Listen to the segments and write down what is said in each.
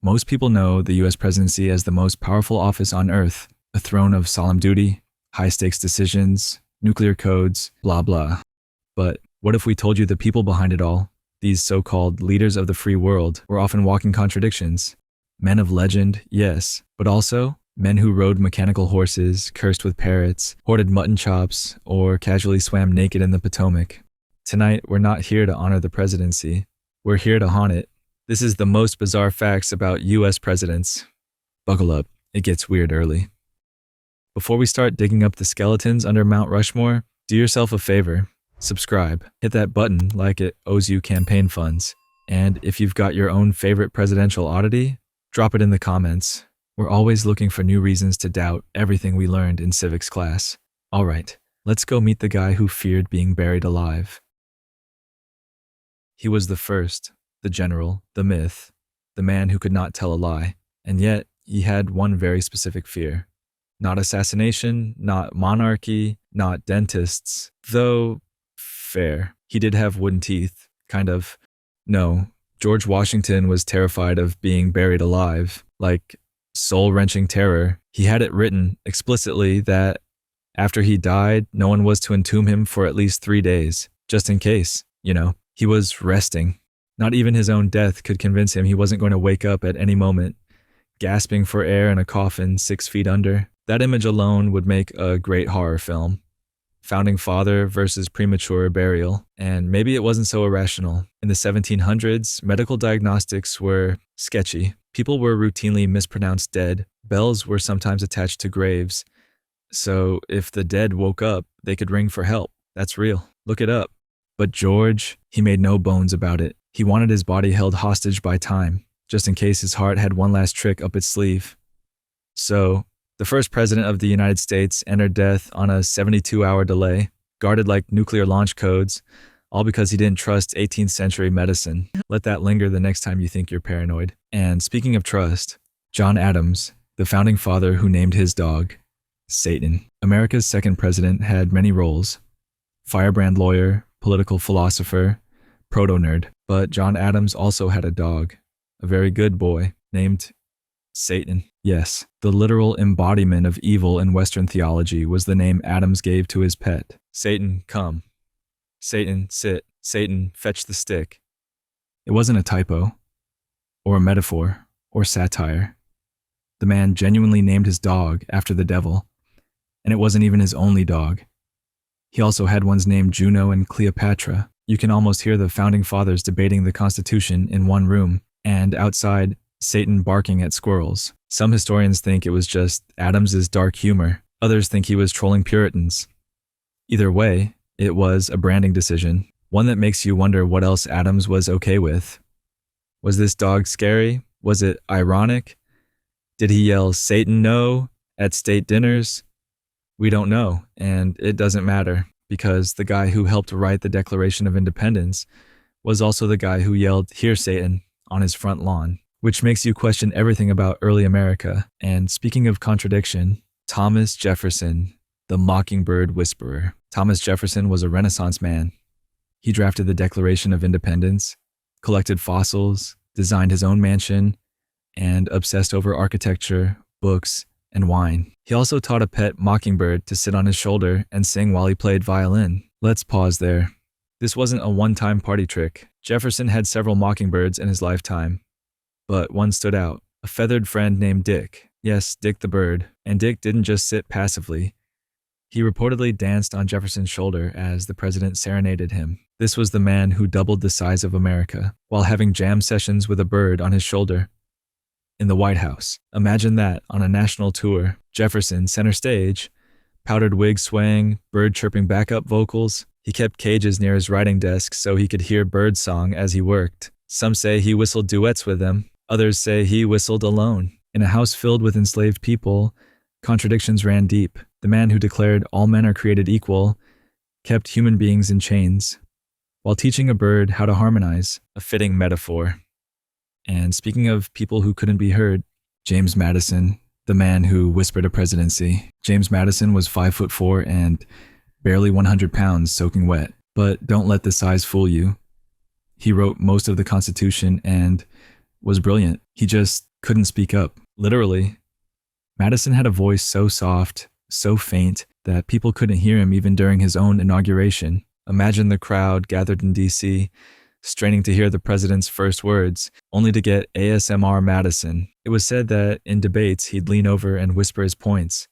Most people know the US presidency as the most powerful office on earth, a throne of solemn duty, high-stakes decisions, nuclear codes, blah blah. But what if we told you the people behind it all, these so-called leaders of the free world, were often walking contradictions? Men of legend, yes, but also men who rode mechanical horses, cursed with parrots, hoarded mutton chops, or casually swam naked in the Potomac. Tonight, we're not here to honor the presidency. We're here to haunt it. This is the most bizarre facts about US presidents. Buckle up, it gets weird early. Before we start digging up the skeletons under Mount Rushmore, do yourself a favor. Subscribe. Hit that button like it owes you campaign funds. And if you've got your own favorite presidential oddity, drop it in the comments. We're always looking for new reasons to doubt everything we learned in civics class. All right, let's go meet the guy who feared being buried alive. He was the first, the general, the myth, the man who could not tell a lie, and yet he had one very specific fear. Not assassination, not monarchy, not dentists, though fair. He did have wooden teeth, kind of. No, George Washington was terrified of being buried alive, like soul-wrenching terror. He had it written explicitly that after he died, no one was to entomb him for at least 3 days, just in case, He was resting. Not even his own death could convince him he wasn't going to wake up at any moment, gasping for air in a coffin 6 feet under. That image alone would make a great horror film. Founding father versus premature burial. And maybe it wasn't so irrational. In the 1700s, medical diagnostics were sketchy. People were routinely mispronounced dead. Bells were sometimes attached to graves. So if the dead woke up, they could ring for help. That's real. Look it up. But George, he made no bones about it. He wanted his body held hostage by time, just in case his heart had one last trick up its sleeve. So, the first president of the United States entered death on a 72-hour delay, guarded like nuclear launch codes, all because he didn't trust 18th century medicine. Let that linger the next time you think you're paranoid. And speaking of trust, John Adams, the founding father who named his dog Satan. America's second president had many roles: firebrand lawyer, political philosopher, proto-nerd. But John Adams also had a dog, a very good boy, named Satan. Yes, the literal embodiment of evil in Western theology was the name Adams gave to his pet. Satan, come. Satan, sit. Satan, fetch the stick. It wasn't a typo, or a metaphor, or satire. The man genuinely named his dog after the devil, and it wasn't even his only dog. He also had ones named Juno and Cleopatra. You can almost hear the founding fathers debating the Constitution in one room, and outside, Satan barking at squirrels. Some historians think it was just Adams's dark humor. Others think he was trolling Puritans. Either way, it was a branding decision, one that makes you wonder what else Adams was okay with. Was this dog scary? Was it ironic? Did he yell "Satan no" at state dinners? We don't know, and it doesn't matter, because the guy who helped write the Declaration of Independence was also the guy who yelled "Hear Satan" on his front lawn. Which makes you question everything about early America. And speaking of contradiction, Thomas Jefferson, the Mockingbird Whisperer. Thomas Jefferson was a Renaissance man. He drafted the Declaration of Independence, collected fossils, designed his own mansion, and obsessed over architecture, books, and wine. He also taught a pet mockingbird to sit on his shoulder and sing while he played violin. Let's pause there. This wasn't a one-time party trick. Jefferson had several mockingbirds in his lifetime. But one stood out, a feathered friend named Dick. Yes, Dick the bird. And Dick didn't just sit passively. He reportedly danced on Jefferson's shoulder as the president serenaded him. This was the man who doubled the size of America, while having jam sessions with a bird on his shoulder. In the White House. Imagine that on a national tour. Jefferson, center stage, powdered wig swaying, bird chirping backup vocals. He kept cages near his writing desk so he could hear bird song as he worked. Some say he whistled duets with them. Others say he whistled alone. In a house filled with enslaved people, contradictions ran deep. The man who declared all men are created equal kept human beings in chains, while teaching a bird how to harmonize, a fitting metaphor. And speaking of people who couldn't be heard, James Madison, the man who whispered a presidency. James Madison was 5'4" and barely 100 pounds soaking wet. But don't let the size fool you. He wrote most of the Constitution and was brilliant. He just couldn't speak up. Literally. Madison had a voice so soft, so faint, that people couldn't hear him even during his own inauguration. Imagine the crowd gathered in D.C., straining to hear the president's first words, only to get ASMR Madison. It was said that in debates he'd lean over and whisper his points,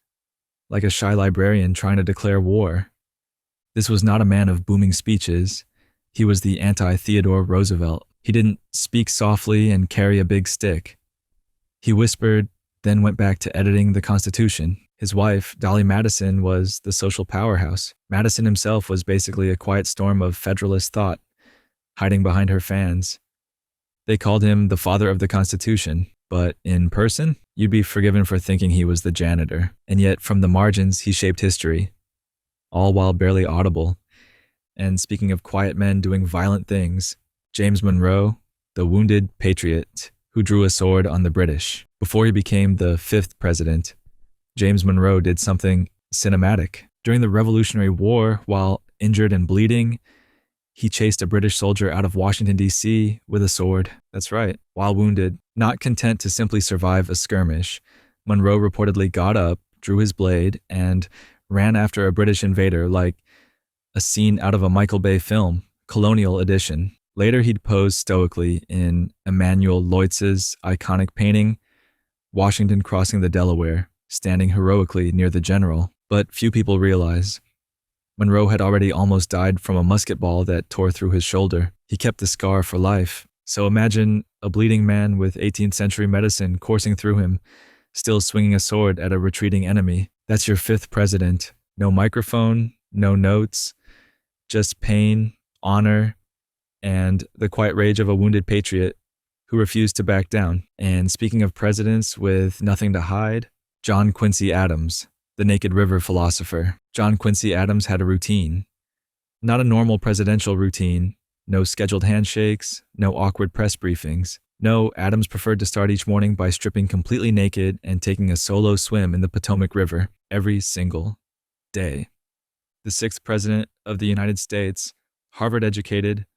like a shy librarian trying to declare war. This was not a man of booming speeches. He was the anti-Theodore Roosevelt. He didn't speak softly and carry a big stick. He whispered, then went back to editing the Constitution. His wife, Dolly Madison, was the social powerhouse. Madison himself was basically a quiet storm of Federalist thought, hiding behind her fans. They called him the father of the Constitution, but in person, you'd be forgiven for thinking he was the janitor. And yet, from the margins, he shaped history, all while barely audible. And speaking of quiet men doing violent things, James Monroe, the wounded patriot who drew a sword on the British. Before he became the 5th president, James Monroe did something cinematic. During the Revolutionary War, while injured and bleeding, he chased a British soldier out of Washington, D.C. with a sword. That's right, while wounded. Not content to simply survive a skirmish, Monroe reportedly got up, drew his blade, and ran after a British invader like a scene out of a Michael Bay film, Colonial Edition. Later, he'd pose stoically in Emanuel Lewitz's iconic painting, Washington Crossing the Delaware, standing heroically near the general. But few people realize Monroe had already almost died from a musket ball that tore through his shoulder. He kept the scar for life. So imagine a bleeding man with 18th century medicine coursing through him, still swinging a sword at a retreating enemy. That's your 5th president. No microphone, no notes, just pain, honor, and the quiet rage of a wounded patriot who refused to back down. And speaking of presidents with nothing to hide, John Quincy Adams, the Naked River philosopher. John Quincy Adams had a routine. Not a normal presidential routine. No scheduled handshakes, no awkward press briefings. No, Adams preferred to start each morning by stripping completely naked and taking a solo swim in the Potomac River every single day. The 6th president of the United States, Harvard-educated,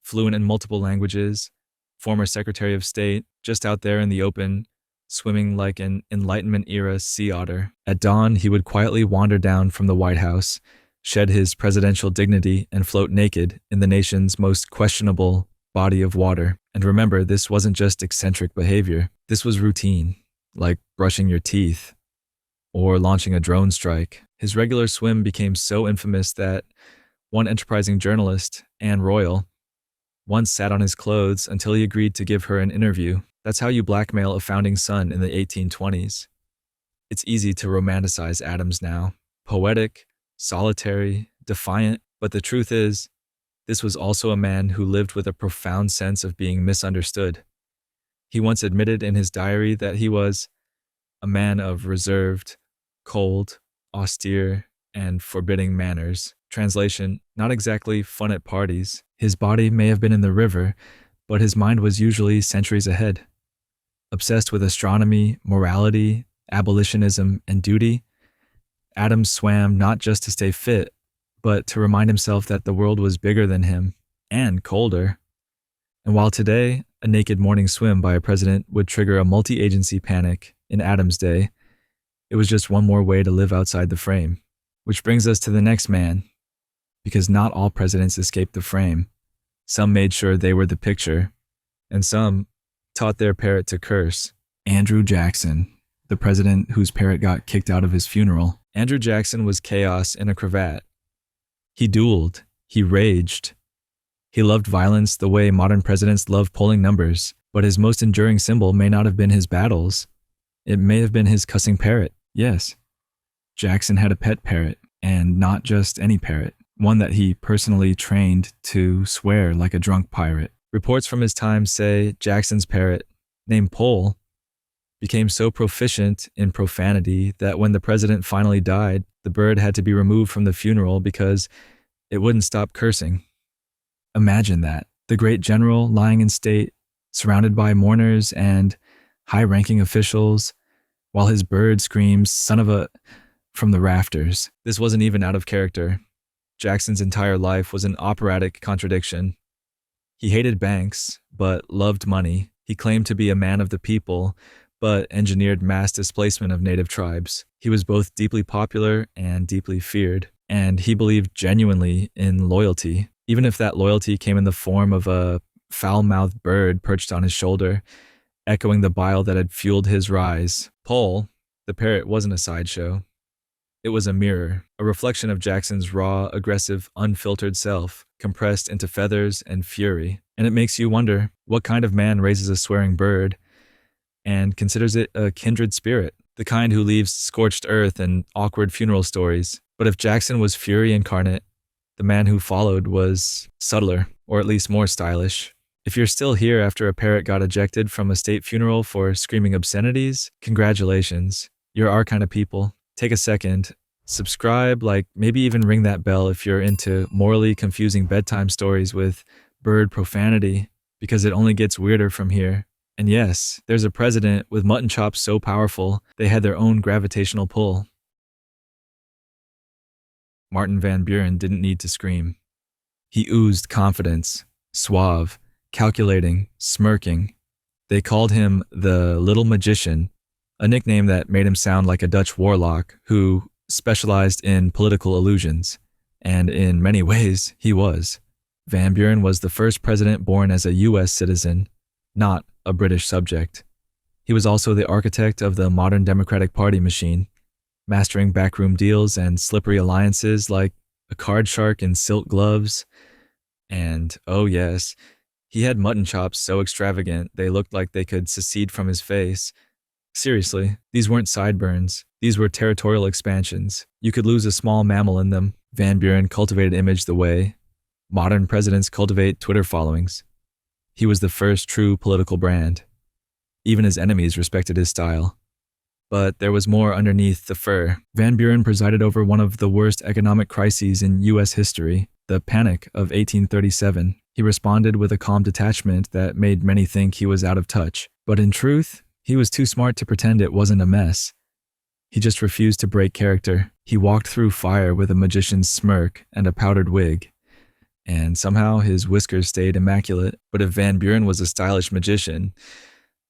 fluent in multiple languages, former Secretary of State, just out there in the open, swimming like an Enlightenment-era sea otter. At dawn, he would quietly wander down from the White House, shed his presidential dignity, and float naked in the nation's most questionable body of water. And remember, this wasn't just eccentric behavior. This was routine, like brushing your teeth or launching a drone strike. His regular swim became so infamous that one enterprising journalist, Anne Royal, once sat on his clothes until he agreed to give her an interview. That's how you blackmail a founding son in the 1820s. It's easy to romanticize Adams now. Poetic, solitary, defiant, but the truth is, this was also a man who lived with a profound sense of being misunderstood. He once admitted in his diary that he was a man of reserved, cold, austere, and forbidding manners. Translation, not exactly fun at parties. His body may have been in the river, but his mind was usually centuries ahead. Obsessed with astronomy, morality, abolitionism, and duty, Adams swam not just to stay fit, but to remind himself that the world was bigger than him, and colder. And while today, a naked morning swim by a president would trigger a multi-agency panic in Adams' day, it was just one more way to live outside the frame. Which brings us to the next man, because not all presidents escaped the frame. Some made sure they were the picture, and some taught their parrot to curse. Andrew Jackson, the president whose parrot got kicked out of his funeral. Andrew Jackson was chaos in a cravat. He dueled. He raged. He loved violence the way modern presidents love polling numbers, but his most enduring symbol may not have been his battles. It may have been his cussing parrot. Yes, Jackson had a pet parrot, and not just any parrot, one that he personally trained to swear like a drunk pirate. Reports from his time say Jackson's parrot, named Pole, became so proficient in profanity that when the president finally died, the bird had to be removed from the funeral because it wouldn't stop cursing. Imagine that. The great general lying in state, surrounded by mourners and high-ranking officials, while his bird screams, "Son of a," from the rafters. This wasn't even out of character. Jackson's entire life was an operatic contradiction. He hated banks, but loved money. He claimed to be a man of the people, but engineered mass displacement of native tribes. He was both deeply popular and deeply feared, and he believed genuinely in loyalty, even if that loyalty came in the form of a foul-mouthed bird perched on his shoulder, echoing the bile that had fueled his rise. Pole, the parrot, wasn't a sideshow. It was a mirror, a reflection of Jackson's raw, aggressive, unfiltered self, compressed into feathers and fury. And it makes you wonder, what kind of man raises a swearing bird and considers it a kindred spirit? The kind who leaves scorched earth and awkward funeral stories. But if Jackson was fury incarnate, the man who followed was subtler, or at least more stylish. If you're still here after a parrot got ejected from a state funeral for screaming obscenities, congratulations. You're our kind of people. Take a second, subscribe, maybe even ring that bell if you're into morally confusing bedtime stories with bird profanity, because it only gets weirder from here. And yes, there's a president with mutton chops so powerful they had their own gravitational pull. Martin Van Buren didn't need to scream. He oozed confidence, suave, calculating, smirking. They called him the Little Magician, a nickname that made him sound like a Dutch warlock who specialized in political illusions. And in many ways, he was. Van Buren was the first president born as a U.S. citizen, not a British subject. He was also the architect of the modern Democratic Party machine, mastering backroom deals and slippery alliances like a card shark in silk gloves. And, oh yes, he had mutton chops so extravagant they looked like they could secede from his face. Seriously, these weren't sideburns. These were territorial expansions. You could lose a small mammal in them. Van Buren cultivated image the way modern presidents cultivate Twitter followings. He was the first true political brand. Even his enemies respected his style. But there was more underneath the fur. Van Buren presided over one of the worst economic crises in U.S. history, the Panic of 1837. He responded with a calm detachment that made many think he was out of touch. But in truth, he was too smart to pretend it wasn't a mess. He just refused to break character. He walked through fire with a magician's smirk and a powdered wig. And somehow his whiskers stayed immaculate. But if Van Buren was a stylish magician,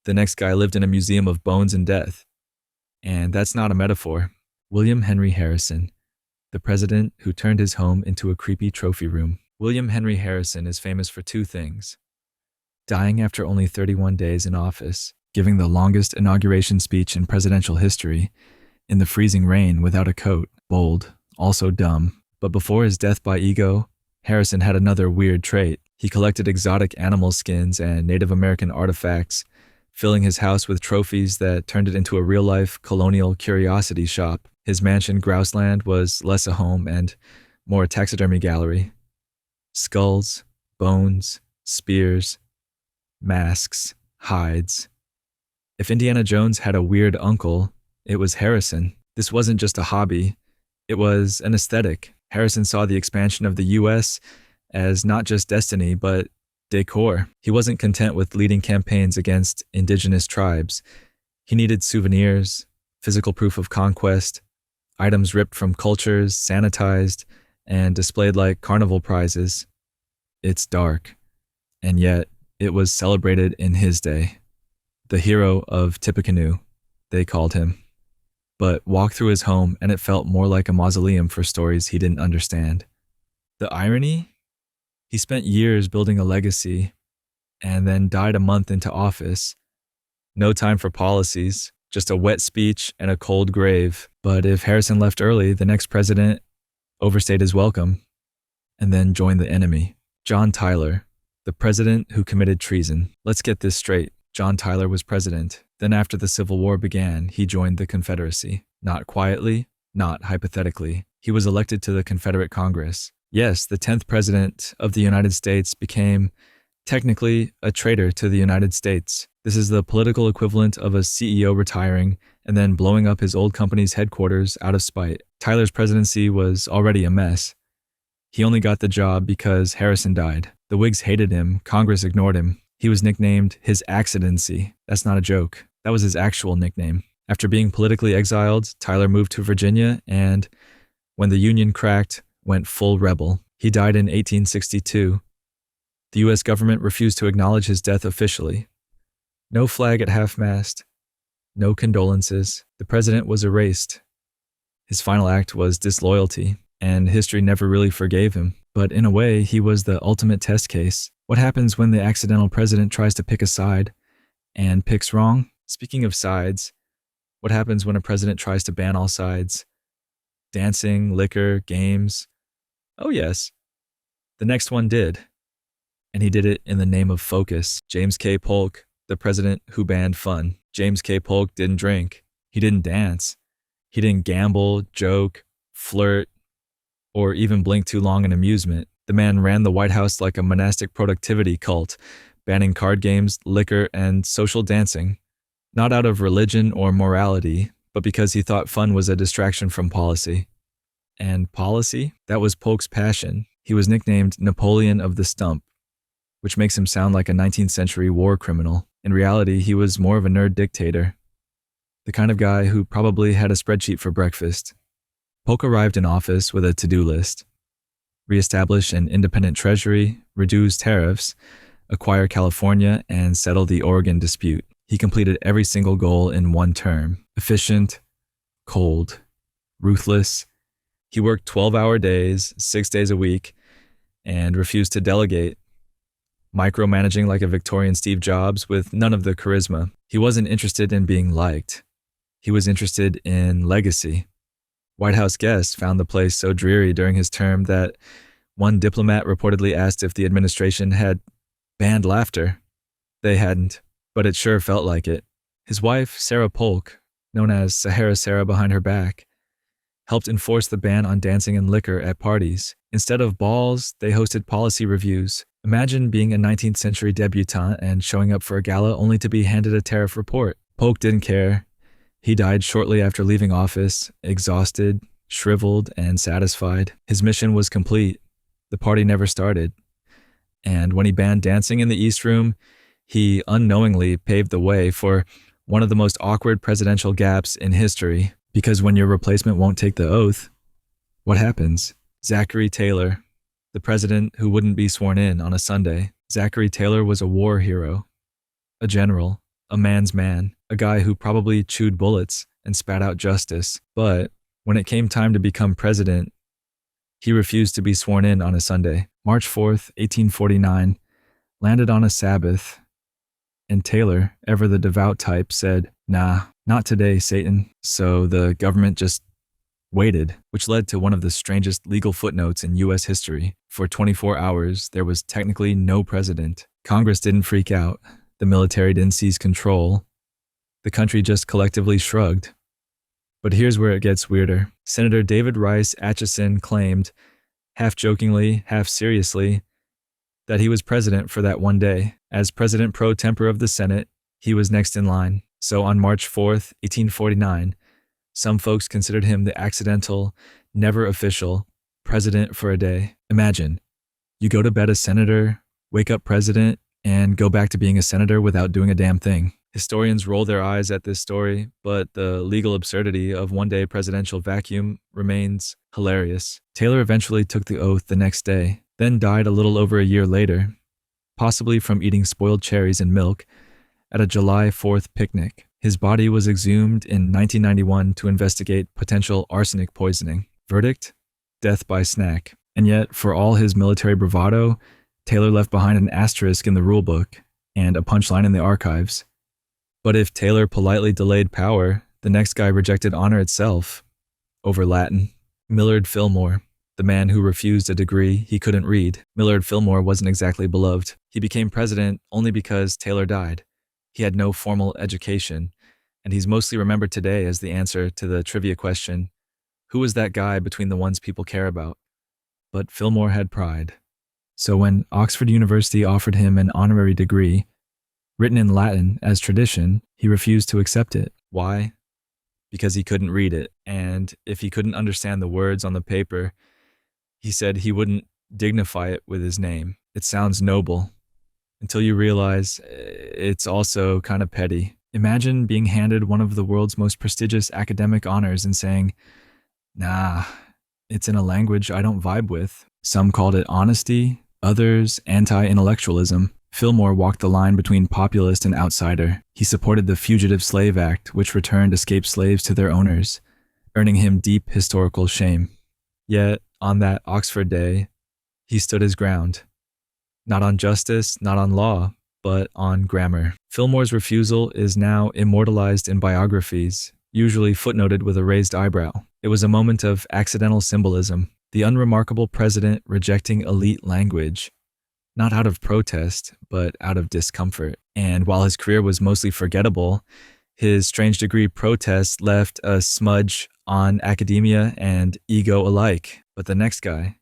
the next guy lived in a museum of bones and death. And that's not a metaphor. William Henry Harrison, the president who turned his home into a creepy trophy room. William Henry Harrison is famous for two things: dying after only 31 days in office, giving the longest inauguration speech in presidential history, in the freezing rain without a coat, bold, also dumb. But before his death by ego, Harrison had another weird trait. He collected exotic animal skins and Native American artifacts, filling his house with trophies that turned it into a real-life colonial curiosity shop. His mansion Grouseland was less a home and more a taxidermy gallery. Skulls, bones, spears, masks, hides. If Indiana Jones had a weird uncle, it was Harrison. This wasn't just a hobby. It was an aesthetic. Harrison saw the expansion of the U.S. as not just destiny, but decor. He wasn't content with leading campaigns against indigenous tribes. He needed souvenirs, physical proof of conquest, items ripped from cultures, sanitized, and displayed like carnival prizes. It's dark, and yet it was celebrated in his day. The hero of Tippecanoe, they called him. But walk through his home and it felt more like a mausoleum for stories he didn't understand. The irony? He spent years building a legacy and then died a month into office. No time for policies, just a wet speech and a cold grave. But if Harrison left early, the next president overstayed his welcome and then joined the enemy. John Tyler, the president who committed treason. Let's get this straight. John Tyler was president. Then after the Civil War began, he joined the Confederacy. Not quietly, not hypothetically. He was elected to the Confederate Congress. Yes, the 10th president of the United States became, technically, a traitor to the United States. This is the political equivalent of a CEO retiring and then blowing up his old company's headquarters out of spite. Tyler's presidency was already a mess. He only got the job because Harrison died. The Whigs hated him, Congress ignored him. He was nicknamed His Accidency. That's not a joke. That was his actual nickname. After being politically exiled, Tyler moved to Virginia and, when the Union cracked, went full rebel. He died in 1862. The U.S. government refused to acknowledge his death officially. No flag at half-mast. no condolences. The president was erased. His final act was disloyalty, and history never really forgave him. But in a way, he was the ultimate test case. What happens when the accidental president tries to pick a side and picks wrong? Speaking of sides, what happens when a president tries to ban all sides? Dancing, liquor, games. Oh yes, the next one did. And he did it in the name of focus. James K. Polk, the president who banned fun. James K. Polk didn't drink. He didn't dance. He didn't gamble, joke, flirt, or even blink too long in amusement. The man ran the White House like a monastic productivity cult, banning card games, liquor, and social dancing. Not out of religion or morality, but because he thought fun was a distraction from policy. And policy? That was Polk's passion. He was nicknamed Napoleon of the Stump, which makes him sound like a 19th century war criminal. In reality, he was more of a nerd dictator. The kind of guy who probably had a spreadsheet for breakfast. Polk arrived in office with a to-do list. Reestablish an independent treasury, reduce tariffs, acquire California, and settle the Oregon dispute. He completed every single goal in one term. Efficient, cold, ruthless. He worked 12-hour days, 6 days a week, and refused to delegate. Micromanaging like a Victorian Steve Jobs with none of the charisma. He wasn't interested in being liked. He was interested in legacy. White House guests found the place so dreary during his term that one diplomat reportedly asked if the administration had banned laughter. They hadn't, but it sure felt like it. His wife, Sarah Polk, known as Sahara Sarah behind her back, helped enforce the ban on dancing and liquor at parties. Instead of balls, they hosted policy reviews. Imagine being a 19th century debutante and showing up for a gala only to be handed a tariff report. Polk didn't care. He died shortly after leaving office, exhausted, shriveled, and satisfied. His mission was complete. The party never started. And when he banned dancing in the East Room, he unknowingly paved the way for one of the most awkward presidential gaps in history. Because when your replacement won't take the oath, what happens? Zachary Taylor, the president who wouldn't be sworn in on a Sunday. Zachary Taylor was a war hero, a general, a man's man, a guy who probably chewed bullets and spat out justice. But when it came time to become president, he refused to be sworn in on a Sunday. March 4th, 1849, landed on a Sabbath, and Taylor, ever the devout type, said, "Nah, not today, Satan." So the government just waited, which led to one of the strangest legal footnotes in U.S. history. For 24 hours, there was technically no president. Congress didn't freak out. The military didn't seize control. The country just collectively shrugged. But here's where it gets weirder. Senator David Rice Atchison claimed, half jokingly, half seriously, that he was president for that one day. As president pro tempore of the Senate, he was next in line. So on March 4th, 1849, some folks considered him the accidental, never official, president for a day. Imagine, you go to bed a senator, wake up president, and go back to being a senator without doing a damn thing. Historians roll their eyes at this story, but the legal absurdity of one-day presidential vacuum remains hilarious. Taylor eventually took the oath the next day, then died a little over a year later, possibly from eating spoiled cherries and milk at a July 4th picnic. His body was exhumed in 1991 to investigate potential arsenic poisoning. Verdict? Death by snack. And yet, for all his military bravado, Taylor left behind an asterisk in the rulebook and a punchline in the archives. But if Taylor politely delayed power, the next guy rejected honor itself over Latin. Millard Fillmore, the man who refused a degree he couldn't read. Millard Fillmore wasn't exactly beloved. He became president only because Taylor died. He had no formal education, and he's mostly remembered today as the answer to the trivia question, who was that guy between the ones people care about? But Fillmore had pride. So when Oxford University offered him an honorary degree, written in Latin as tradition, he refused to accept it. Why? Because he couldn't read it, and if he couldn't understand the words on the paper, he said he wouldn't dignify it with his name. It sounds noble, until you realize it's also kind of petty. Imagine being handed one of the world's most prestigious academic honors and saying, "Nah, it's in a language I don't vibe with." Some called it honesty, others anti-intellectualism. Fillmore walked the line between populist and outsider. He supported the Fugitive Slave Act, which returned escaped slaves to their owners, earning him deep historical shame. Yet, on that Oxford day, he stood his ground. Not on justice, not on law, but on grammar. Fillmore's refusal is now immortalized in biographies, usually footnoted with a raised eyebrow. It was a moment of accidental symbolism, the unremarkable president rejecting elite language, not out of protest, but out of discomfort. And while his career was mostly forgettable, his strange degree protest left a smudge on academia and ego alike. But the next guy,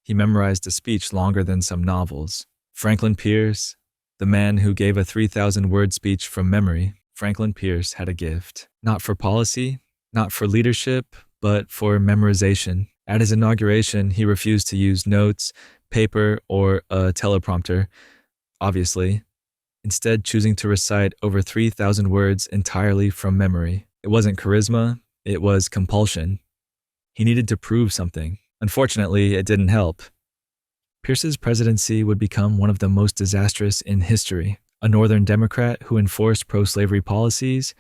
he memorized a speech longer than some novels. Franklin Pierce, the man who gave a 3,000-word speech from memory. Franklin Pierce had a gift, not for policy, not for leadership, but for memorization. At his inauguration, he refused to use notes, paper, or a teleprompter, obviously, instead choosing to recite over 3,000 words entirely from memory. It wasn't charisma, it was compulsion. He needed to prove something. Unfortunately, it didn't help. Pierce's presidency would become one of the most disastrous in history. A Northern Democrat who enforced pro-slavery policies,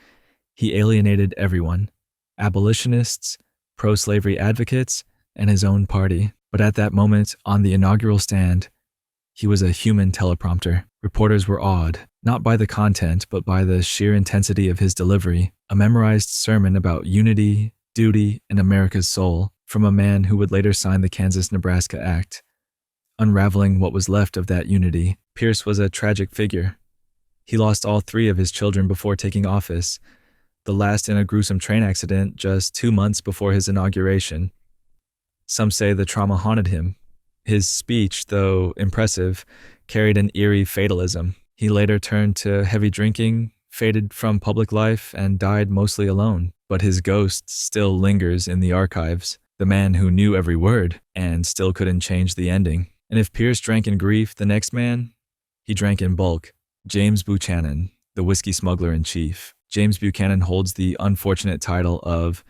he alienated everyone: abolitionists, pro-slavery advocates, and his own party. But at that moment, on the inaugural stand, he was a human teleprompter. Reporters were awed, not by the content, but by the sheer intensity of his delivery. A memorized sermon about unity, duty, and America's soul from a man who would later sign the Kansas-Nebraska Act. Unraveling what was left of that unity, Pierce was a tragic figure. He lost all 3 of his children before taking office, the last in a gruesome train accident just 2 months before his inauguration. Some say the trauma haunted him. His speech, though impressive, carried an eerie fatalism. He later turned to heavy drinking, faded from public life, and died mostly alone. But his ghost still lingers in the archives, the man who knew every word and still couldn't change the ending. And if Pierce drank in grief, the next man, he drank in bulk. James Buchanan, the whiskey smuggler-in-chief. James Buchanan holds the unfortunate title of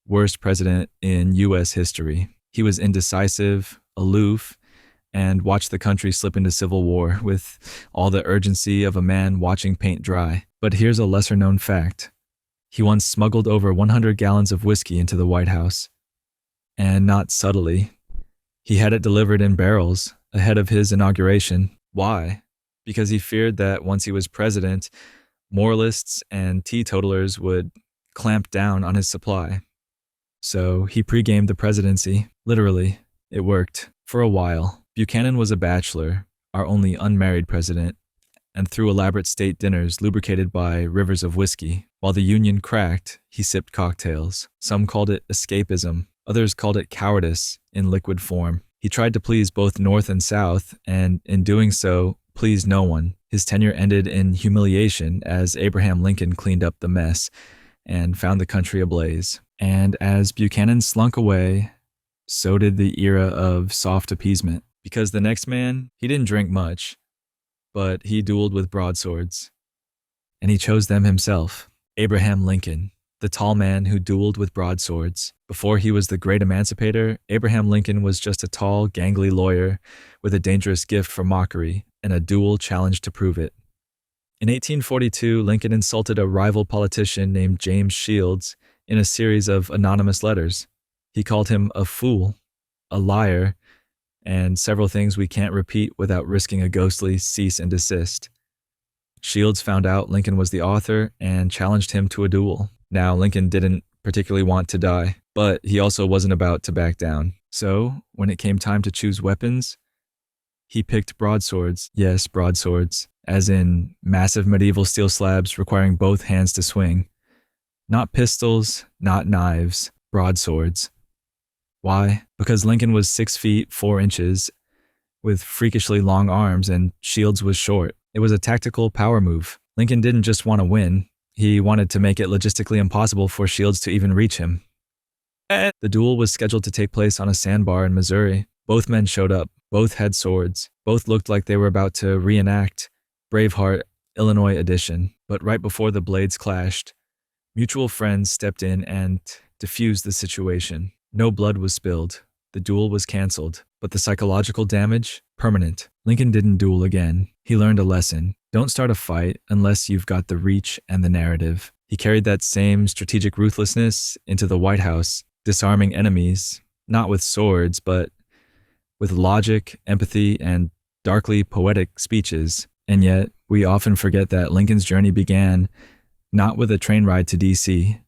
worst president in U.S. history. He was indecisive, aloof, and watched the country slip into civil war with all the urgency of a man watching paint dry. But here's a lesser-known fact. He once smuggled over 100 gallons of whiskey into the White House. And not subtly. He had it delivered in barrels ahead of his inauguration. Why? Because he feared that once he was president, moralists and teetotalers would clamp down on his supply. So he pre-gamed the presidency. Literally, it worked. For a while, Buchanan was a bachelor, our only unmarried president, and threw elaborate state dinners lubricated by rivers of whiskey. While the Union cracked, he sipped cocktails. Some called it escapism. Others called it cowardice in liquid form. He tried to please both North and South, and in doing so, pleased no one. His tenure ended in humiliation as Abraham Lincoln cleaned up the mess and found the country ablaze. And as Buchanan slunk away, so did the era of soft appeasement. Because the next man, he didn't drink much, but he dueled with broadswords. And he chose them himself. Abraham Lincoln, the tall man who dueled with broadswords. Before he was the great emancipator, Abraham Lincoln was just a tall, gangly lawyer with a dangerous gift for mockery and a dual challenge to prove it. In 1842, Lincoln insulted a rival politician named James Shields in a series of anonymous letters. He called him a fool, a liar, and several things we can't repeat without risking a ghostly cease and desist. Shields found out Lincoln was the author and challenged him to a duel. Now, Lincoln didn't particularly want to die, but he also wasn't about to back down. So, when it came time to choose weapons, he picked broadswords. Yes, broadswords, as in massive medieval steel slabs requiring both hands to swing. Not pistols, not knives, broadswords. Why? Because Lincoln was 6 feet 4 inches with freakishly long arms and Shields was short. It was a tactical power move. Lincoln didn't just want to win. He wanted to make it logistically impossible for Shields to even reach him. The duel was scheduled to take place on a sandbar in Missouri. Both men showed up. Both had swords. Both looked like they were about to reenact Braveheart, Illinois edition. But right before the blades clashed, mutual friends stepped in and diffused the situation. No blood was spilled. The duel was canceled. But the psychological damage? Permanent. Lincoln didn't duel again. He learned a lesson. Don't start a fight unless you've got the reach and the narrative. He carried that same strategic ruthlessness into the White House, disarming enemies, not with swords, but with logic, empathy, and darkly poetic speeches. And yet, we often forget that Lincoln's journey began not with a train ride to D.C.,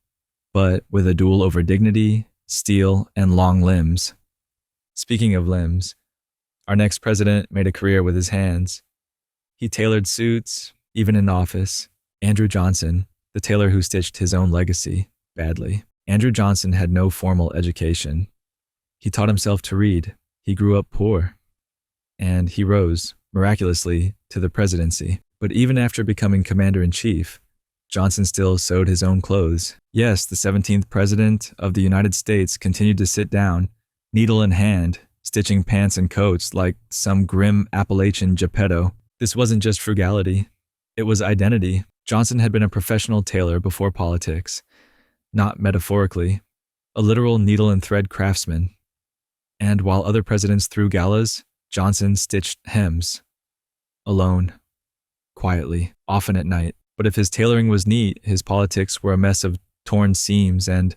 but with a duel over dignity, steel, and long limbs. Speaking of limbs, our next president made a career with his hands. He tailored suits, even in office. Andrew Johnson, the tailor who stitched his own legacy, badly. Andrew Johnson had no formal education. He taught himself to read. He grew up poor. And he rose, miraculously, to the presidency. But even after becoming commander-in-chief, Johnson still sewed his own clothes. Yes, the 17th president of the United States continued to sit down, needle in hand, stitching pants and coats like some grim Appalachian Geppetto. This wasn't just frugality. It was identity. Johnson had been a professional tailor before politics, not metaphorically, a literal needle and thread craftsman. And while other presidents threw galas, Johnson stitched hems. Alone. Quietly. Often at night. But if his tailoring was neat, his politics were a mess of torn seams and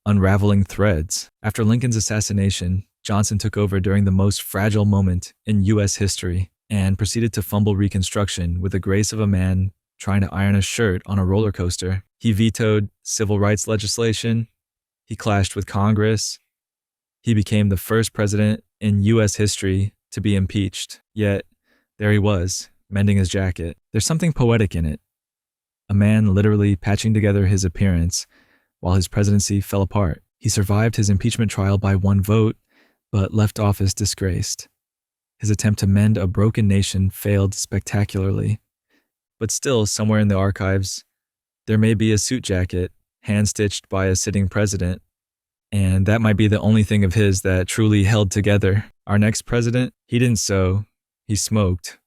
unraveling threads. After Lincoln's assassination, Johnson took over during the most fragile moment in U.S. history and proceeded to fumble Reconstruction with the grace of a man trying to iron a shirt on a roller coaster. He vetoed civil rights legislation. He clashed with Congress. He became the first president in U.S. history to be impeached. Yet, there he was, mending his jacket. There's something poetic in it. A man literally patching together his appearance while his presidency fell apart. He survived his impeachment trial by one vote, but left office disgraced. His attempt to mend a broken nation failed spectacularly. But still, somewhere in the archives, there may be a suit jacket, hand-stitched by a sitting president, and that might be the only thing of his that truly held together. Our next president, he didn't sew, he smoked.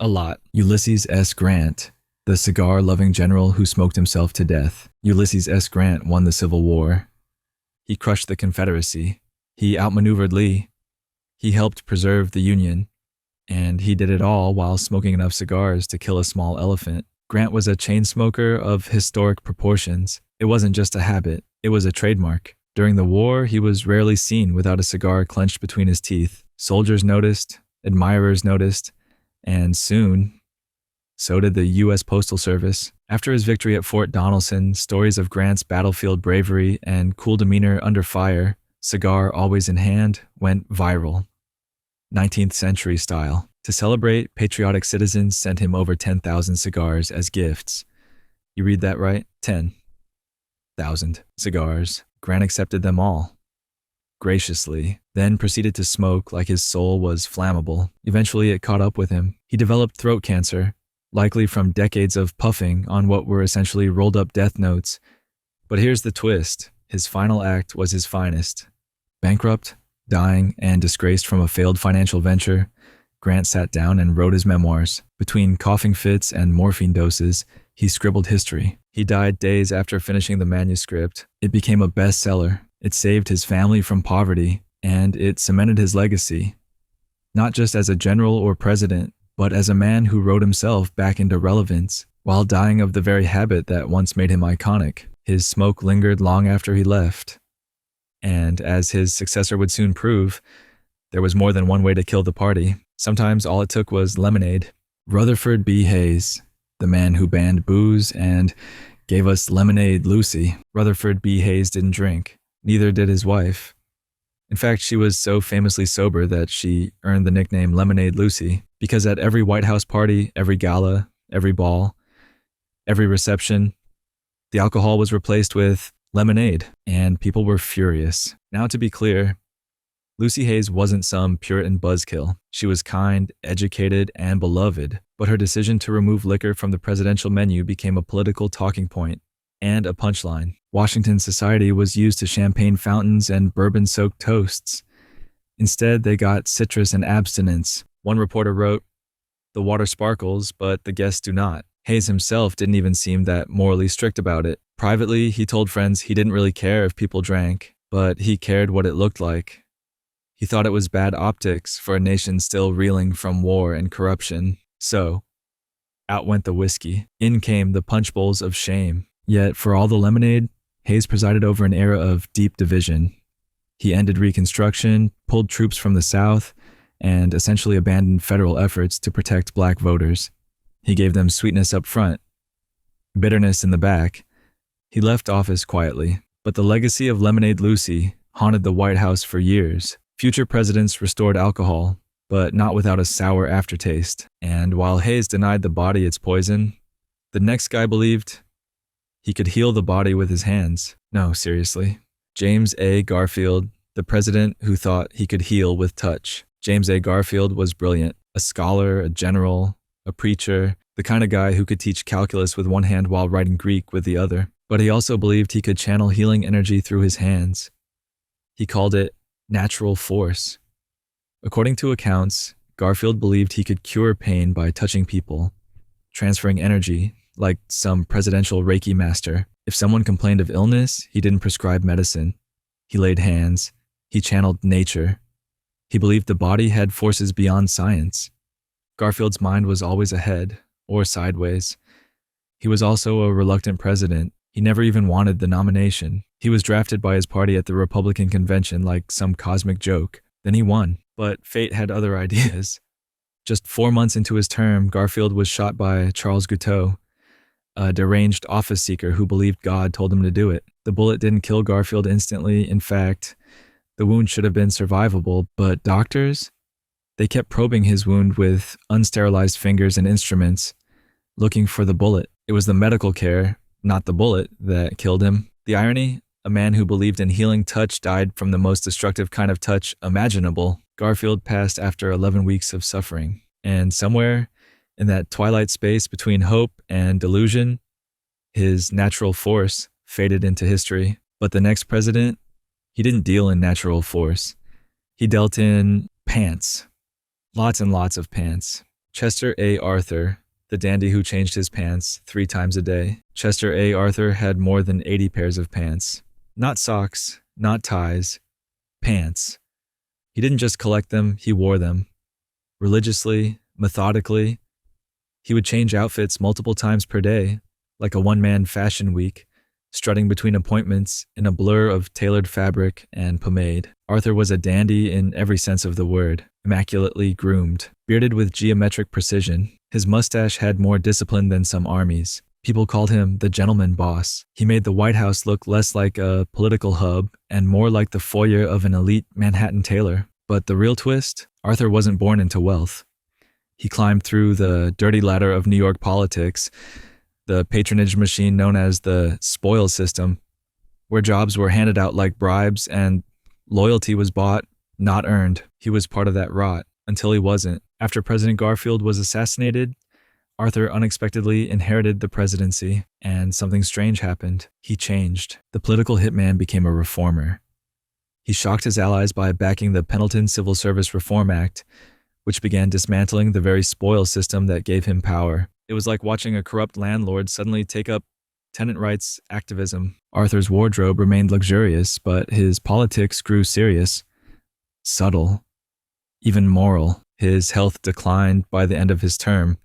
A lot. Ulysses S. Grant, the cigar-loving general who smoked himself to death. Ulysses S. Grant won the Civil War. He crushed the Confederacy. He outmaneuvered Lee. He helped preserve the Union. And he did it all while smoking enough cigars to kill a small elephant. Grant was a chain smoker of historic proportions. It wasn't just a habit, it was a trademark. During the war, he was rarely seen without a cigar clenched between his teeth. Soldiers noticed, admirers noticed, and soon, so did the U.S. Postal Service. After his victory at Fort Donelson, stories of Grant's battlefield bravery and cool demeanor under fire, cigar always in hand, went viral. 19th century style. To celebrate, patriotic citizens sent him over 10,000 cigars as gifts. You read that right? 10,000 cigars. Grant accepted them all. Graciously, then proceeded to smoke like his soul was flammable. Eventually it caught up with him. He developed throat cancer, likely from decades of puffing on what were essentially rolled-up death notes. But here's the twist. His final act was his finest. Bankrupt, dying, and disgraced from a failed financial venture, Grant sat down and wrote his memoirs. Between coughing fits and morphine doses, he scribbled history. He died days after finishing the manuscript. It became a bestseller. It saved his family from poverty, and it cemented his legacy. Not just as a general or president, but as a man who wrote himself back into relevance, while dying of the very habit that once made him iconic. His smoke lingered long after he left. And as his successor would soon prove, there was more than one way to kill the party. Sometimes all it took was lemonade. Rutherford B. Hayes, the man who banned booze and gave us Lemonade Lucy. Rutherford B. Hayes didn't drink. Neither did his wife. In fact, she was so famously sober that she earned the nickname Lemonade Lucy, because at every White House party, every gala, every ball, every reception, the alcohol was replaced with lemonade, and people were furious. Now, to be clear, Lucy Hayes wasn't some Puritan buzzkill. She was kind, educated, and beloved, but her decision to remove liquor from the presidential menu became a political talking point and a punchline. Washington society was used to champagne fountains and bourbon-soaked toasts. Instead, they got citrus and abstinence. One reporter wrote, "The water sparkles, but the guests do not." Hayes himself didn't even seem that morally strict about it. Privately, he told friends he didn't really care if people drank, but he cared what it looked like. He thought it was bad optics for a nation still reeling from war and corruption. So, out went the whiskey. In came the punch bowls of shame. Yet, for all the lemonade, Hayes presided over an era of deep division. He ended Reconstruction, pulled troops from the South, and essentially abandoned federal efforts to protect black voters. He gave them sweetness up front, bitterness in the back. He left office quietly, but the legacy of Lemonade Lucy haunted the White House for years. Future presidents restored alcohol, but not without a sour aftertaste. And while Hayes denied the body its poison, the next guy believed he could heal the body with his hands. No, seriously. James A. Garfield, the president who thought he could heal with touch. James A. Garfield was brilliant, a scholar, a general, a preacher, the kind of guy who could teach calculus with one hand while writing Greek with the other. But he also believed he could channel healing energy through his hands. He called it natural force. According to accounts, Garfield believed he could cure pain by touching people, transferring energy, like some presidential Reiki master. If someone complained of illness, he didn't prescribe medicine. He laid hands. He channeled nature. He believed the body had forces beyond science. Garfield's mind was always ahead, or sideways. He was also a reluctant president. He never even wanted the nomination. He was drafted by his party at the Republican convention like some cosmic joke. Then he won. But fate had other ideas. Just 4 months into his term, Garfield was shot by Charles Guiteau, a deranged office seeker who believed God told him to do it. The bullet didn't kill Garfield instantly. In fact, the wound should have been survivable, but doctors, they kept probing his wound with unsterilized fingers and instruments, looking for the bullet. It was the medical care, not the bullet, that killed him. The irony, a man who believed in healing touch died from the most destructive kind of touch imaginable. Garfield passed after 11 weeks of suffering. And somewhere in that twilight space between hope and delusion, his natural force faded into history. But the next president, he didn't deal in natural force. He dealt in pants. Lots and lots of pants. Chester A. Arthur, the dandy who changed his pants 3 times a day. Chester A. Arthur had more than 80 pairs of pants. Not socks, not ties, pants. He didn't just collect them, he wore them. Religiously, methodically. He would change outfits multiple times per day, like a one-man fashion week, strutting between appointments in a blur of tailored fabric and pomade. Arthur was a dandy in every sense of the word, immaculately groomed, bearded with geometric precision. His mustache had more discipline than some armies. People called him the gentleman boss. He made the White House look less like a political hub and more like the foyer of an elite Manhattan tailor. But the real twist, Arthur wasn't born into wealth. He climbed through the dirty ladder of New York politics, the patronage machine known as the spoils system, where jobs were handed out like bribes and loyalty was bought, not earned. He was part of that rot until he wasn't. After President Garfield was assassinated, Arthur unexpectedly inherited the presidency, and something strange happened. He changed. The political hitman became a reformer. He shocked his allies by backing the Pendleton Civil Service Reform Act, which began dismantling the very spoils system that gave him power. It was like watching a corrupt landlord suddenly take up tenant rights activism. Arthur's wardrobe remained luxurious, but his politics grew serious, subtle, even moral. His health declined by the end of his term.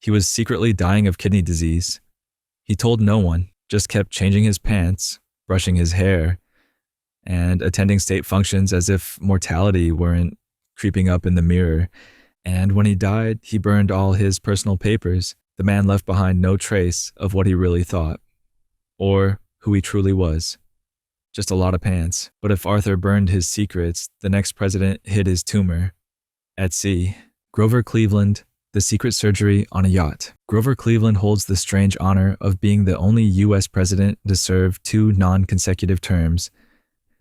He was secretly dying of kidney disease. He told no one, just kept changing his pants, brushing his hair, and attending state functions as if mortality weren't creeping up in the mirror. And when he died, he burned all his personal papers. The man left behind no trace of what he really thought, or who he truly was. Just a lot of pants. But if Arthur burned his secrets, the next president hid his tumor at sea. Grover Cleveland, the secret surgery on a yacht. Grover Cleveland holds the strange honor of being the only U.S. president to serve 2 non-consecutive terms,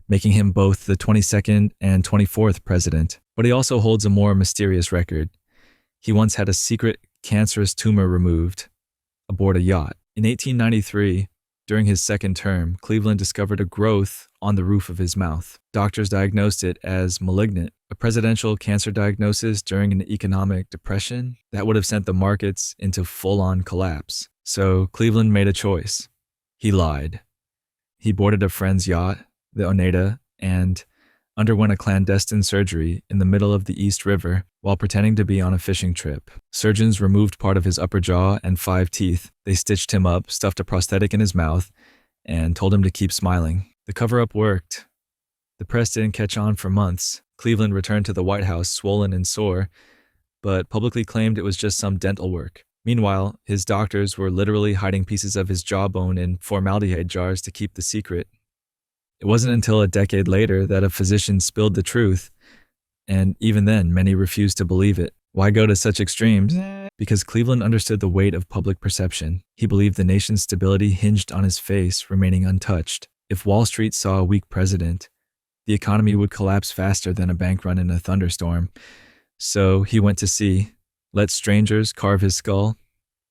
making him both the 22nd and 24th president. But he also holds a more mysterious record. He once had a secret cancerous tumor removed aboard a yacht. In 1893, during his second term, Cleveland discovered a growth on the roof of his mouth. Doctors diagnosed it as malignant. A presidential cancer diagnosis during an economic depression that would have sent the markets into full-on collapse. So Cleveland made a choice. He lied. He boarded a friend's yacht, the Oneida, and underwent a clandestine surgery in the middle of the East River while pretending to be on a fishing trip. Surgeons removed part of his upper jaw and 5 teeth. They stitched him up, stuffed a prosthetic in his mouth, and told him to keep smiling. The cover-up worked. The press didn't catch on for months. Cleveland returned to the White House swollen and sore, but publicly claimed it was just some dental work. Meanwhile, his doctors were literally hiding pieces of his jawbone in formaldehyde jars to keep the secret. It wasn't until a decade later that a physician spilled the truth, and even then, many refused to believe it. Why go to such extremes? Because Cleveland understood the weight of public perception. He believed the nation's stability hinged on his face remaining untouched. If Wall Street saw a weak president, the economy would collapse faster than a bank run in a thunderstorm. So he went to sea, let strangers carve his skull,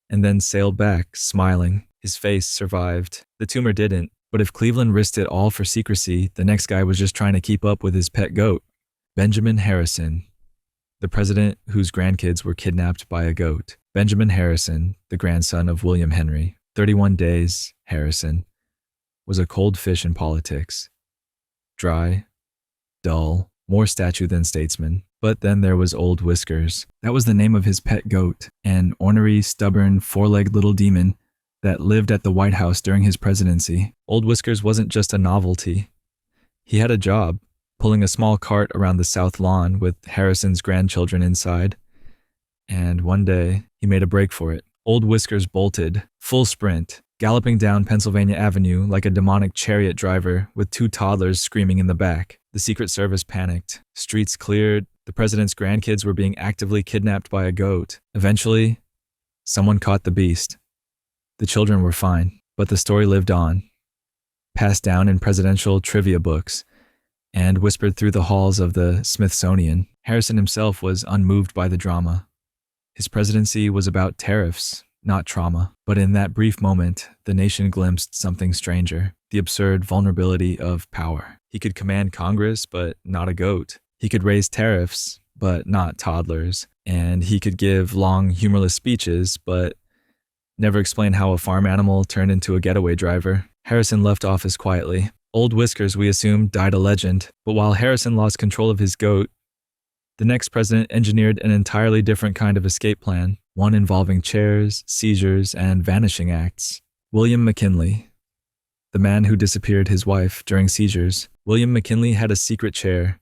and then sailed back, smiling. His face survived. The tumor didn't. But if Cleveland risked it all for secrecy, the next guy was just trying to keep up with his pet goat. Benjamin Harrison, the president whose grandkids were kidnapped by a goat. Benjamin Harrison, the grandson of William Henry, 31 days, Harrison, was a cold fish in politics. Dry, dull, more statue than statesman. But then there was Old Whiskers. That was the name of his pet goat, an ornery, stubborn, 4-legged little demon that lived at the White House during his presidency. Old Whiskers wasn't just a novelty. He had a job, pulling a small cart around the South Lawn with Harrison's grandchildren inside. And one day, he made a break for it. Old Whiskers bolted, full sprint, galloping down Pennsylvania Avenue like a demonic chariot driver with 2 toddlers screaming in the back. The Secret Service panicked. Streets cleared. The president's grandkids were being actively kidnapped by a goat. Eventually, someone caught the beast. The children were fine, but the story lived on, passed down in presidential trivia books, and whispered through the halls of the Smithsonian. Harrison himself was unmoved by the drama. His presidency was about tariffs, not trauma. But in that brief moment, the nation glimpsed something stranger, the absurd vulnerability of power. He could command Congress, but not a goat. He could raise tariffs, but not toddlers. And he could give long, humorless speeches, but never explain how a farm animal turned into a getaway driver. Harrison left office quietly. Old Whiskers, we assume, died a legend. But while Harrison lost control of his goat, the next president engineered an entirely different kind of escape plan, one involving chairs, seizures, and vanishing acts. William McKinley, the man who disappeared his wife during seizures. William McKinley had a secret chair.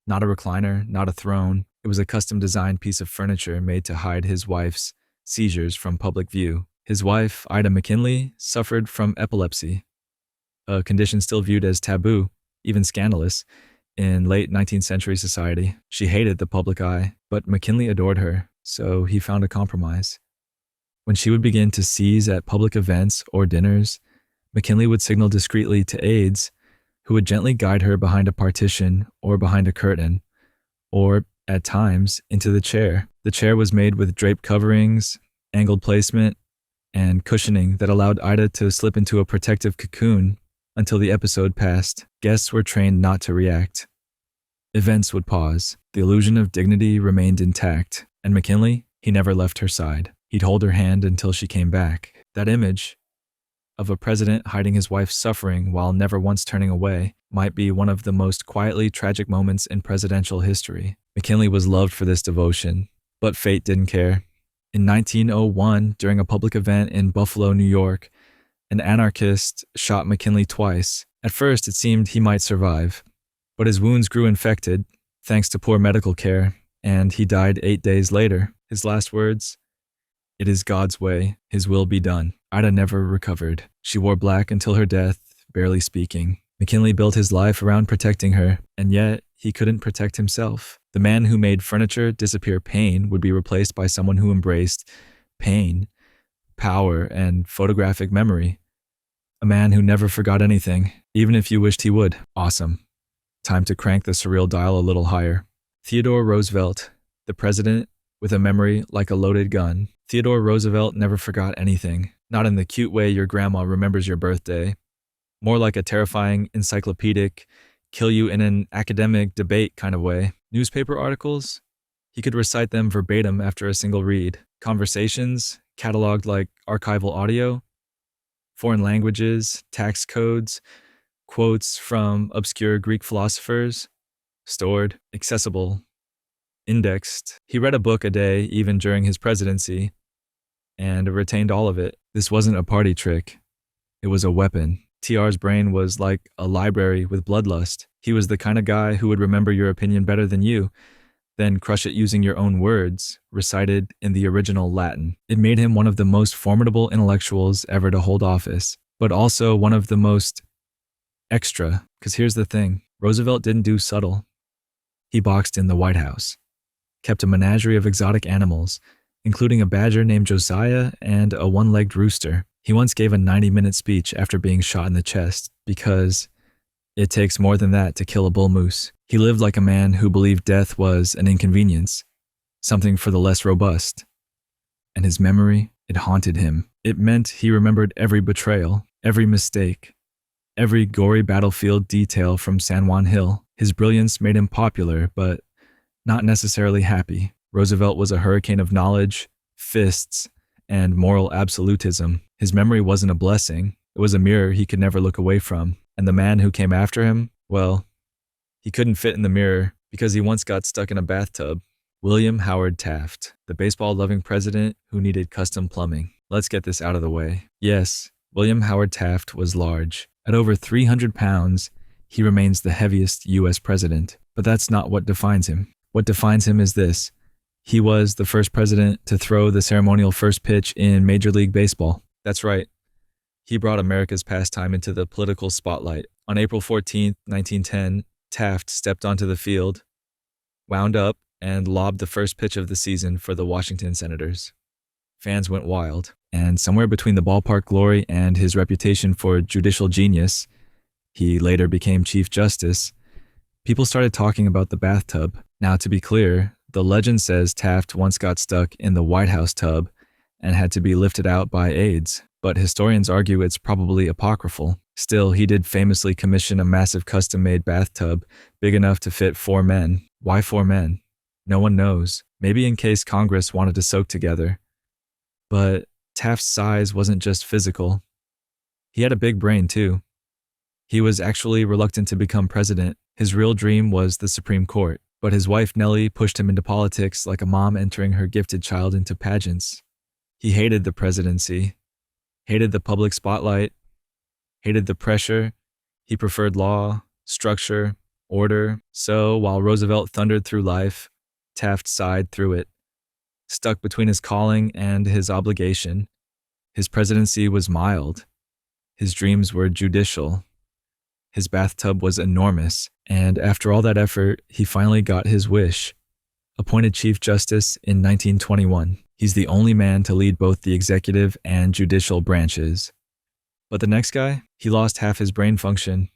Not a recliner, not a throne. It was a custom-designed piece of furniture made to hide his wife's seizures from public view. His wife, Ida McKinley, suffered from epilepsy, a condition still viewed as taboo, even scandalous, in late 19th century society. She hated the public eye, but McKinley adored her, so he found a compromise. When she would begin to seize at public events or dinners, McKinley would signal discreetly to aides, who would gently guide her behind a partition or behind a curtain, or, at times, into the chair. The chair was made with draped coverings, angled placement, and cushioning that allowed Ida to slip into a protective cocoon until the episode passed. Guests were trained not to react. Events would pause. The illusion of dignity remained intact, and McKinley, he never left her side. He'd hold her hand until she came back. That image of a president hiding his wife's suffering while never once turning away might be one of the most quietly tragic moments in presidential history. McKinley was loved for this devotion, but fate didn't care. In 1901, during a public event in Buffalo, New York, an anarchist shot McKinley twice. At first, it seemed he might survive, but his wounds grew infected, thanks to poor medical care, and he died 8 days later. His last words, "It is God's way, His will be done." Ida never recovered. She wore black until her death, barely speaking. McKinley built his life around protecting her, and yet he couldn't protect himself. The man who made furniture disappear pain would be replaced by someone who embraced pain, power, and photographic memory. A man who never forgot anything, even if you wished he would. Awesome. Time to crank the surreal dial a little higher. Theodore Roosevelt, the president with a memory like a loaded gun. Theodore Roosevelt never forgot anything. Not in the cute way your grandma remembers your birthday. More like a terrifying, encyclopedic, kill you in an academic debate kind of way. Newspaper articles? He could recite them verbatim after a single read. Conversations, cataloged like archival audio. Foreign languages, tax codes, quotes from obscure Greek philosophers. stored, accessible, indexed. He read a book a day even during his presidency and retained all of it. This wasn't a party trick. It was a weapon. TR's brain was like a library with bloodlust. He was the kind of guy who would remember your opinion better than you, then crush it using your own words, recited in the original Latin. It made him one of the most formidable intellectuals ever to hold office, but also one of the most extra. Because here's the thing, Roosevelt didn't do subtle. He boxed in the White House, kept a menagerie of exotic animals, including a badger named Josiah and a one-legged rooster. He once gave a 90-minute speech after being shot in the chest because it takes more than that to kill a bull moose. He lived like a man who believed death was an inconvenience, something for the less robust. And his memory, it haunted him. It meant he remembered every betrayal, every mistake, every gory battlefield detail from San Juan Hill. His brilliance made him popular, but not necessarily happy. Roosevelt was a hurricane of knowledge, fists, and moral absolutism. His memory wasn't a blessing. It was a mirror he could never look away from. And the man who came after him, well, he couldn't fit in the mirror because he once got stuck in a bathtub. William Howard Taft, the baseball-loving president who needed custom plumbing. Let's get this out of the way. Yes, William Howard Taft was large. At over 300 pounds, he remains the heaviest U.S. president. But that's not what defines him. What defines him is this. He was the first president to throw the ceremonial first pitch in Major League Baseball. That's right. He brought America's pastime into the political spotlight. On April 14, 1910, Taft stepped onto the field, wound up, and lobbed the first pitch of the season for the Washington Senators. Fans went wild, and somewhere between the ballpark glory and his reputation for judicial genius, he later became Chief Justice, people started talking about the bathtub. Now, to be clear, the legend says Taft once got stuck in the White House tub and had to be lifted out by aides, but historians argue it's probably apocryphal. Still, he did famously commission a massive custom-made bathtub big enough to fit 4 men. Why 4 men? No one knows. Maybe in case Congress wanted to soak together. But Taft's size wasn't just physical. He had a big brain, too. He was actually reluctant to become president. His real dream was the Supreme Court. But his wife Nellie pushed him into politics like a mom entering her gifted child into pageants. He hated the presidency, hated the public spotlight, hated the pressure. He preferred law, structure, order. So while Roosevelt thundered through life, Taft sighed through it. Stuck between his calling and his obligation, his presidency was mild. His dreams were judicial. His bathtub was enormous, and after all that effort, he finally got his wish. Appointed Chief Justice in 1921. He's the only man to lead both the executive and judicial branches. But the next guy, he lost half his brain function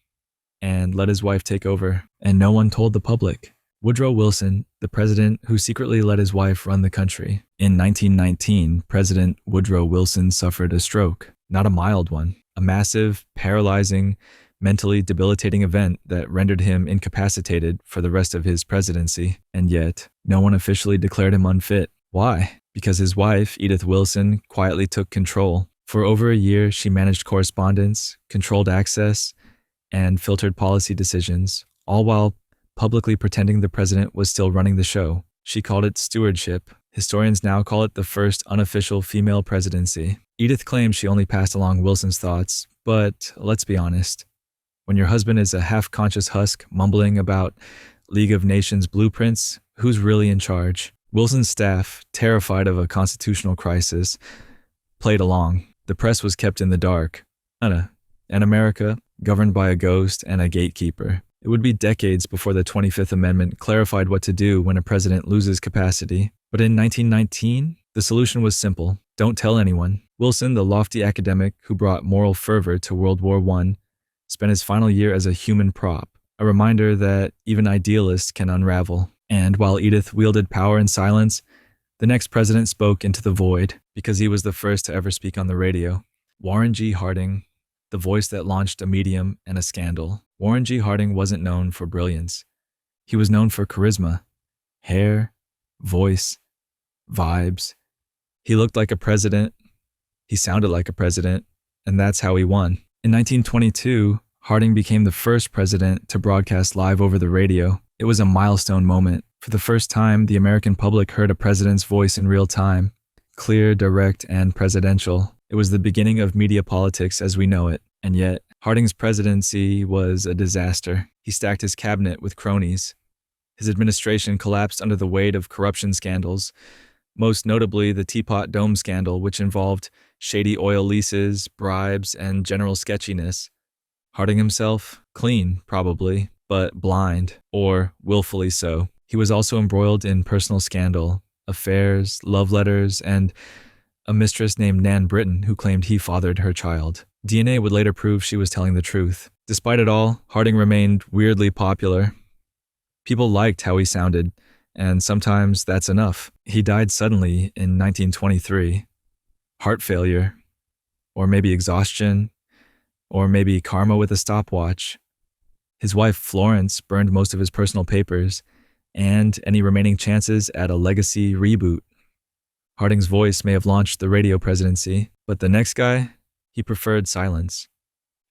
and let his wife take over, and no one told the public. Woodrow Wilson, the president who secretly let his wife run the country. In 1919, President Woodrow Wilson suffered a stroke, not a mild one, a massive, paralyzing, mentally debilitating event that rendered him incapacitated for the rest of his presidency, and yet no one officially declared him unfit. Why? Because his wife, Edith Wilson, quietly took control. For over a year, she managed correspondence, controlled access, and filtered policy decisions, all while publicly pretending the president was still running the show. She called it stewardship. Historians now call it the first unofficial female presidency. Edith claims she only passed along Wilson's thoughts, but let's be honest. When your husband is a half-conscious husk mumbling about League of Nations blueprints, who's really in charge? Wilson's staff, terrified of a constitutional crisis, played along. The press was kept in the dark. And America, governed by a ghost and a gatekeeper. It would be decades before the 25th Amendment clarified what to do when a president loses capacity. But in 1919, the solution was simple. Don't tell anyone. Wilson, the lofty academic who brought moral fervor to World War I, spent his final year as a human prop, a reminder that even idealists can unravel. And while Edith wielded power in silence, the next president spoke into the void because he was the first to ever speak on the radio. Warren G. Harding, the voice that launched a medium and a scandal. Warren G. Harding wasn't known for brilliance. He was known for charisma, hair, voice, vibes. He looked like a president. He sounded like a president, and that's how he won. In 1922, Harding became the first president to broadcast live over the radio. It was a milestone moment. For the first time, the American public heard a president's voice in real time, clear, direct, and presidential. It was the beginning of media politics as we know it, and yet Harding's presidency was a disaster. He stacked his cabinet with cronies. His administration collapsed under the weight of corruption scandals, most notably the Teapot Dome scandal, which involved shady oil leases, bribes, and general sketchiness. Harding himself, clean, probably, but blind, or willfully so. He was also embroiled in personal scandal, affairs, love letters, and a mistress named Nan Britton who claimed he fathered her child. DNA would later prove she was telling the truth. Despite it all, Harding remained weirdly popular. People liked how he sounded, and sometimes that's enough. He died suddenly in 1923. Heart failure, or maybe exhaustion, or maybe karma with a stopwatch. His wife, Florence, burned most of his personal papers and any remaining chances at a legacy reboot. Harding's voice may have launched the radio presidency, but the next guy, he preferred silence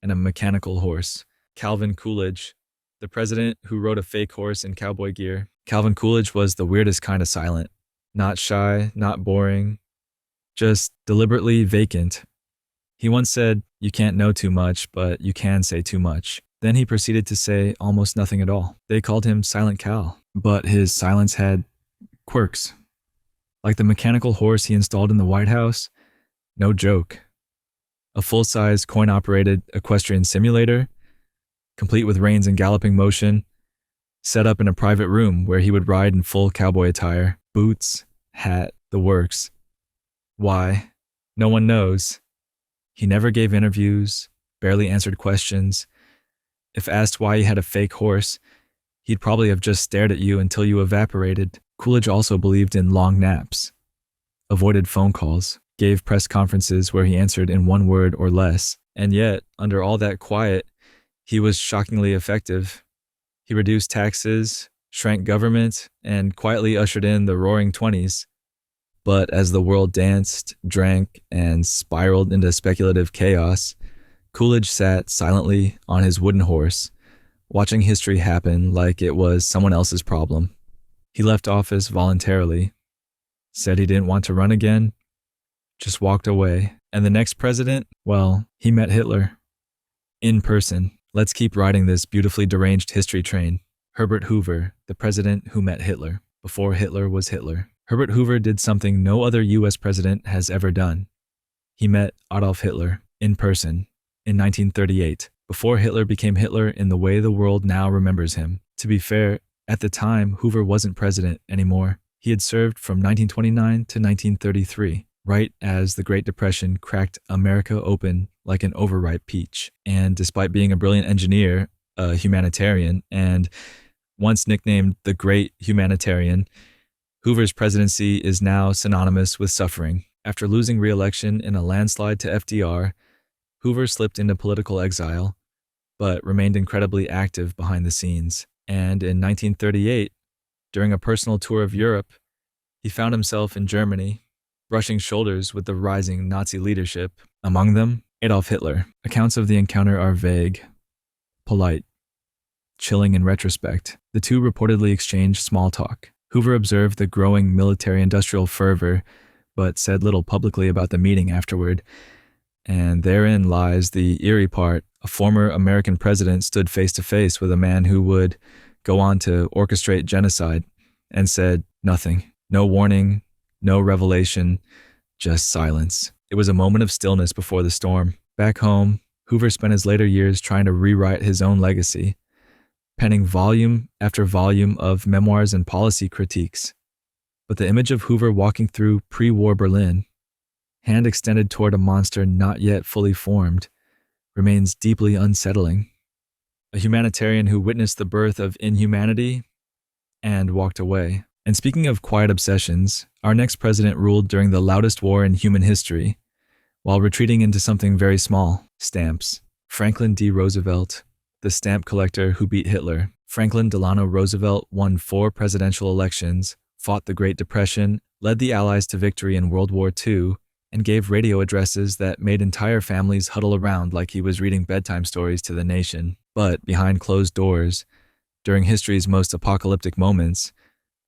and a mechanical horse. Calvin Coolidge, the president who rode a fake horse in cowboy gear. Calvin Coolidge was the weirdest kind of silent. Not shy, not boring, just deliberately vacant. He once said, "You can't know too much, but you can say too much." Then he proceeded to say almost nothing at all. They called him Silent Cal, but his silence had quirks. Like the mechanical horse he installed in the White House, no joke. A full-size coin-operated equestrian simulator, complete with reins and galloping motion, set up in a private room where he would ride in full cowboy attire, boots, hat, the works. Why? No one knows. He never gave interviews, barely answered questions. If asked why he had a fake horse, he'd probably have just stared at you until you evaporated. Coolidge also believed in long naps, avoided phone calls, gave press conferences where he answered in one word or less, and yet, under all that quiet, he was shockingly effective. He reduced taxes, shrank government, and quietly ushered in the Roaring Twenties. But as the world danced, drank, and spiraled into speculative chaos, Coolidge sat silently on his wooden horse, watching history happen like it was someone else's problem. He left office voluntarily, said he didn't want to run again, just walked away. And the next president, well, he met Hitler. In person. Let's keep riding this beautifully deranged history train. Herbert Hoover, the president who met Hitler, before Hitler was Hitler. Herbert Hoover did something no other U.S. president has ever done. He met Adolf Hitler in person in 1938, before Hitler became Hitler in the way the world now remembers him. To be fair, at the time, Hoover wasn't president anymore. He had served from 1929 to 1933, right as the Great Depression cracked America open like an overripe peach. And despite being a brilliant engineer, a humanitarian, and once nicknamed the Great Humanitarian, Hoover's presidency is now synonymous with suffering. After losing re-election in a landslide to FDR, Hoover slipped into political exile, but remained incredibly active behind the scenes. And in 1938, during a personal tour of Europe, he found himself in Germany, brushing shoulders with the rising Nazi leadership, among them Adolf Hitler. Accounts of the encounter are vague, polite, chilling in retrospect. The two reportedly exchanged small talk. Hoover observed the growing military-industrial fervor, but said little publicly about the meeting afterward. And therein lies the eerie part. A former American president stood face-to-face with a man who would go on to orchestrate genocide and said nothing. No warning, no revelation, just silence. It was a moment of stillness before the storm. Back home, Hoover spent his later years trying to rewrite his own legacy, penning volume after volume of memoirs and policy critiques. But the image of Hoover walking through pre-war Berlin, hand extended toward a monster not yet fully formed, remains deeply unsettling. A humanitarian who witnessed the birth of inhumanity and walked away. And speaking of quiet obsessions, our next president ruled during the loudest war in human history, while retreating into something very small, stamps. Franklin D. Roosevelt, the stamp collector who beat Hitler. Franklin Delano Roosevelt won 4 presidential elections, fought the Great Depression, led the Allies to victory in World War II, and gave radio addresses that made entire families huddle around like he was reading bedtime stories to the nation. But behind closed doors, During history's most apocalyptic moments,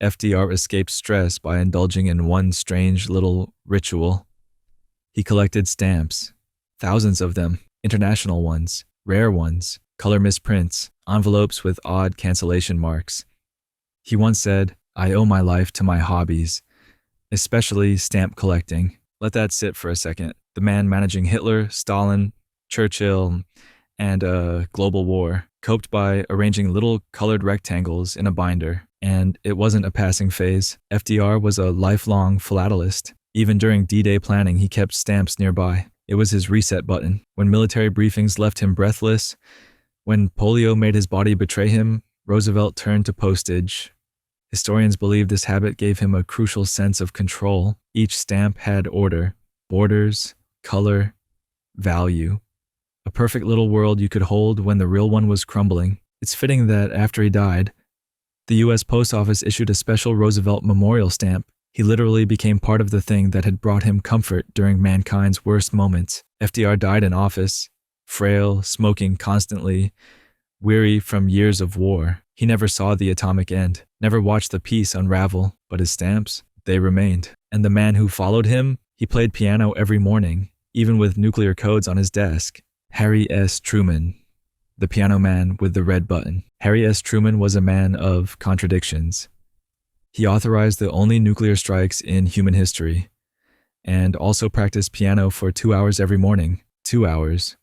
FDR escaped stress by indulging in one strange little ritual. He collected stamps, thousands of them, international ones, rare ones, color misprints, envelopes with odd cancellation marks. He once said, "I owe my life to my hobbies, especially stamp collecting." Let that sit for a second. The man managing Hitler, Stalin, Churchill, and a global war coped by arranging little colored rectangles in a binder. And it wasn't a passing phase. FDR was a lifelong philatelist. Even during D-Day planning, he kept stamps nearby. It was his reset button. When military briefings left him breathless, when polio made his body betray him, Roosevelt turned to postage. Historians believe this habit gave him a crucial sense of control. Each stamp had order, borders, color, value. A perfect little world you could hold when the real one was crumbling. It's fitting that after he died, the U.S. Post Office issued a special Roosevelt memorial stamp. He literally became part of the thing that had brought him comfort during mankind's worst moments. FDR died in office, frail, smoking constantly, weary from years of war. He never saw the atomic end, never watched the peace unravel, but his stamps, they remained. And the man who followed him, he played piano every morning, even with nuclear codes on his desk. Harry S. Truman, the piano man with the red button. Harry S. Truman was a man of contradictions. He authorized the only nuclear strikes in human history, and also practiced piano for 2 hours every morning. 2 hours.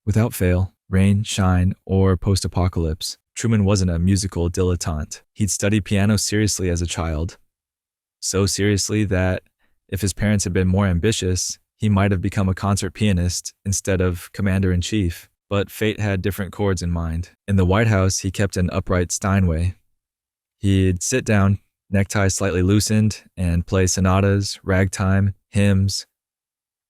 Without fail, rain, shine, or post-apocalypse. Truman wasn't a musical dilettante. He'd studied piano seriously as a child. So seriously that, if his parents had been more ambitious, he might have become a concert pianist instead of commander-in-chief. But fate had different chords in mind. In the White House, he kept an upright Steinway. He'd sit down, necktie slightly loosened, and play sonatas, ragtime, hymns.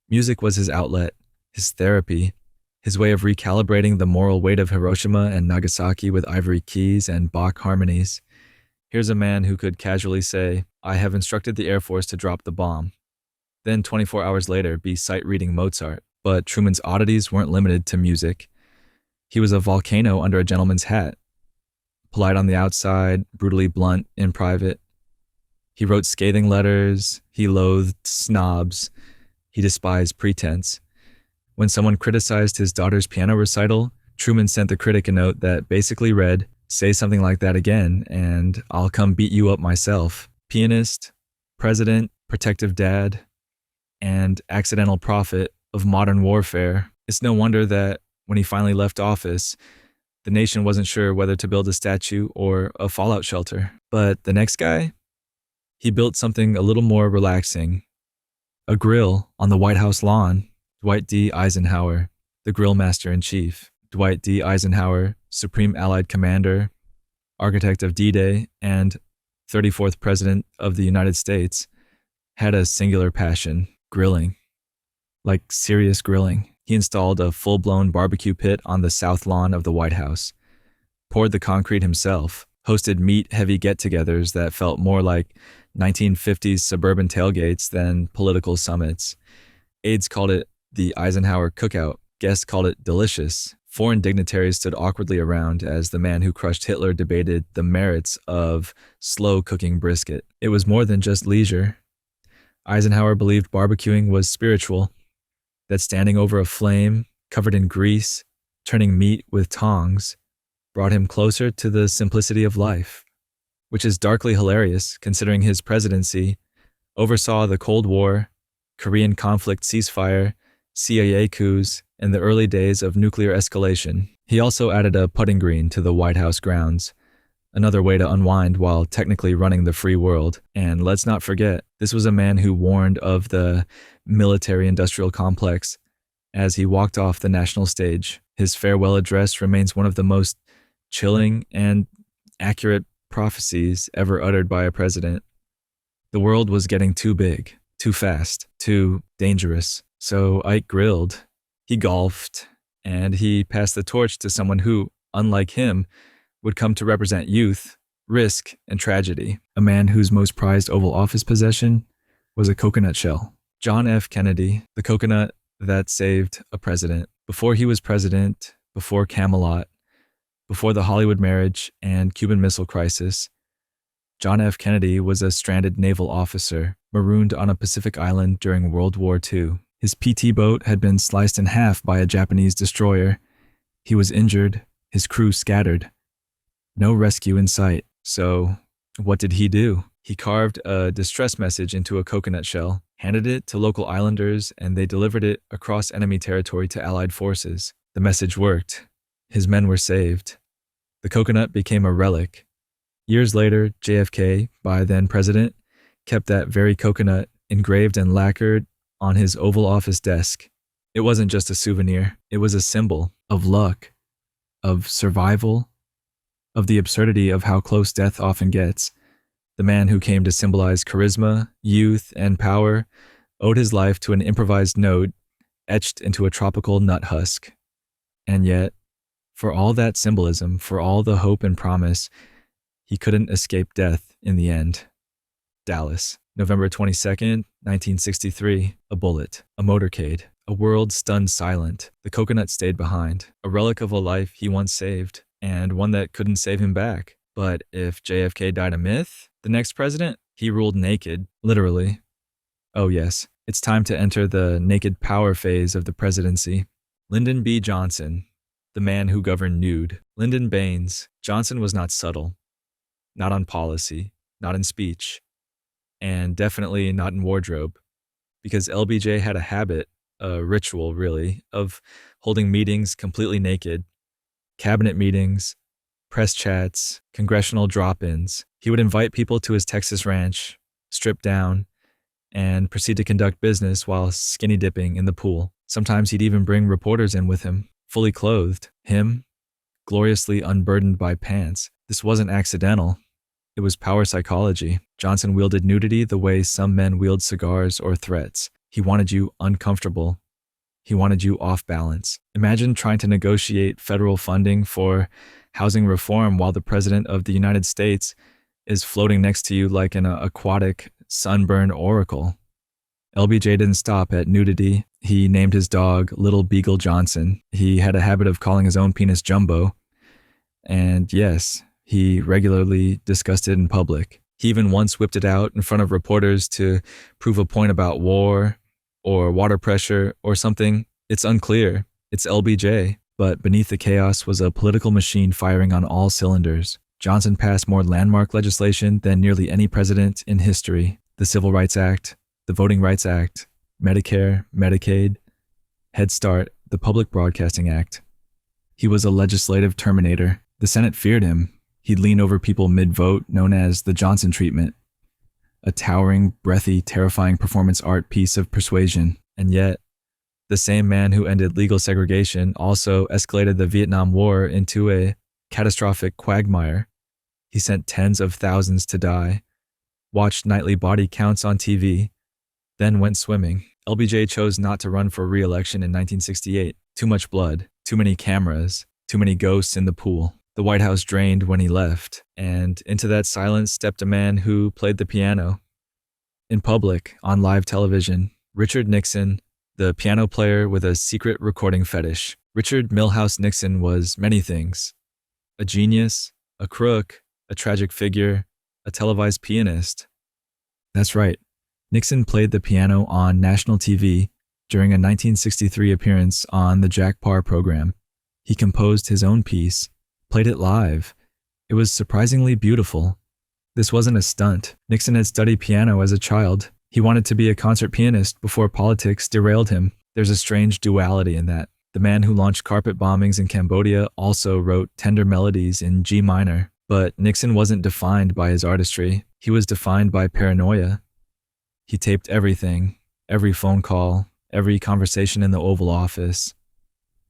Music was his outlet, his therapy, his way of recalibrating the moral weight of Hiroshima and Nagasaki with ivory keys and Bach harmonies. Here's a man who could casually say, "I have instructed the Air Force to drop the bomb." Then 24 hours later, be sight-reading Mozart. But Truman's oddities weren't limited to music. He was a volcano under a gentleman's hat. Polite on the outside, brutally blunt in private. He wrote scathing letters. He loathed snobs. He despised pretense. When someone criticized his daughter's piano recital, Truman sent the critic a note that basically read, "Say something like that again, and I'll come beat you up myself." Pianist, president, protective dad, and accidental prophet of modern warfare. It's no wonder that when he finally left office, the nation wasn't sure whether to build a statue or a fallout shelter. But the next guy? He built something a little more relaxing. A grill on the White House lawn. Dwight D. Eisenhower, the grill master-in-chief. Dwight D. Eisenhower, Supreme Allied Commander, architect of D-Day, and 34th President of the United States, had a singular passion: grilling. Like serious grilling. He installed a full-blown barbecue pit on the south lawn of the White House, poured the concrete himself, hosted meat-heavy get-togethers that felt more like 1950s suburban tailgates than political summits. Aides called it the Eisenhower Cookout. Guests called it delicious. Foreign dignitaries stood awkwardly around as the man who crushed Hitler debated the merits of slow-cooking brisket. It was more than just leisure. Eisenhower believed barbecuing was spiritual, that standing over a flame, covered in grease, turning meat with tongs, brought him closer to the simplicity of life, which is darkly hilarious considering his presidency oversaw the Cold War, Korean conflict ceasefire, CIA coups, and the early days of nuclear escalation. He also added a putting green to the White House grounds, another way to unwind while technically running the free world. And let's not forget, this was a man who warned of the military-industrial complex as he walked off the national stage. His farewell address remains one of the most chilling and accurate prophecies ever uttered by a president. The world was getting too big, too fast, too dangerous. So Ike grilled, he golfed, and he passed the torch to someone who, unlike him, would come to represent youth, risk, and tragedy. A man whose most prized Oval Office possession was a coconut shell. John F. Kennedy, the coconut that saved a president. Before he was president, before Camelot, Before the Hollywood marriage and Cuban Missile Crisis, John F. Kennedy was a stranded naval officer marooned on a Pacific island during World War II. His PT boat had been sliced in half by a Japanese destroyer. He was injured, his crew scattered. No rescue in sight. So, what did he do? He carved a distress message into a coconut shell, handed it to local islanders, and they delivered it across enemy territory to Allied forces. The message worked. His men were saved. The coconut became a relic. Years later, JFK, by then president, kept that very coconut engraved and lacquered on his Oval Office desk. It wasn't just a souvenir. It was a symbol of luck, of survival, of the absurdity of how close death often gets. The man who came to symbolize charisma, youth, and power owed his life to an improvised note etched into a tropical nut husk. And yet, for all that symbolism, for all the hope and promise, he couldn't escape death in the end. Dallas, November 22nd, 1963. A bullet, a motorcade, a world stunned silent. The coconut stayed behind, a relic of a life he once saved, and one that couldn't save him back. But if JFK died a myth, the next president, he ruled naked, literally. Oh yes, it's time to enter the naked power phase of the presidency. Lyndon B. Johnson, the man who governed nude. Lyndon Baines. Johnson was not subtle. Not on policy, not in speech, and definitely not in wardrobe, because LBJ had a habit, a ritual really, of holding meetings completely naked, cabinet meetings, press chats, congressional drop-ins. He would invite people to his Texas ranch, strip down, and proceed to conduct business while skinny dipping in the pool. Sometimes he'd even bring reporters in with him, fully clothed. Him, gloriously unburdened by pants. This wasn't accidental. It was power psychology. Johnson wielded nudity the way some men wield cigars or threats. He wanted you uncomfortable. He wanted you off balance. Imagine trying to negotiate federal funding for housing reform while the President of the United States is floating next to you like an aquatic, sunburned oracle. LBJ didn't stop at nudity. He named his dog Little Beagle Johnson. He had a habit of calling his own penis Jumbo. And yes, he regularly discussed it in public. He even once whipped it out in front of reporters to prove a point about war or water pressure or something. It's unclear. It's LBJ. But beneath the chaos was a political machine firing on all cylinders. Johnson passed more landmark legislation than nearly any president in history. The Civil Rights Act, the Voting Rights Act, Medicare, Medicaid, Head Start, the Public Broadcasting Act. He was a legislative terminator. The Senate feared him. He'd lean over people mid-vote, known as the Johnson treatment. A towering, breathy, terrifying performance art piece of persuasion. And yet, the same man who ended legal segregation also escalated the Vietnam War into a catastrophic quagmire. He sent tens of thousands to die, watched nightly body counts on TV, then went swimming. LBJ chose not to run for re-election in 1968. Too much blood, too many cameras, too many ghosts in the pool. The White House drained when he left, and into that silence stepped a man who played the piano. In public, on live television, Richard Nixon, the piano player with a secret recording fetish. Richard Milhous Nixon was many things. A genius, a crook, a tragic figure, a televised pianist. That's right. Nixon played the piano on national TV during a 1963 appearance on the Jack Paar program. He composed his own piece, played it live. It was surprisingly beautiful. This wasn't a stunt. Nixon had studied piano as a child. He wanted to be a concert pianist before politics derailed him. There's a strange duality in that. The man who launched carpet bombings in Cambodia also wrote tender melodies in G minor. But Nixon wasn't defined by his artistry. He was defined by paranoia. He taped everything, every phone call, every conversation in the Oval Office.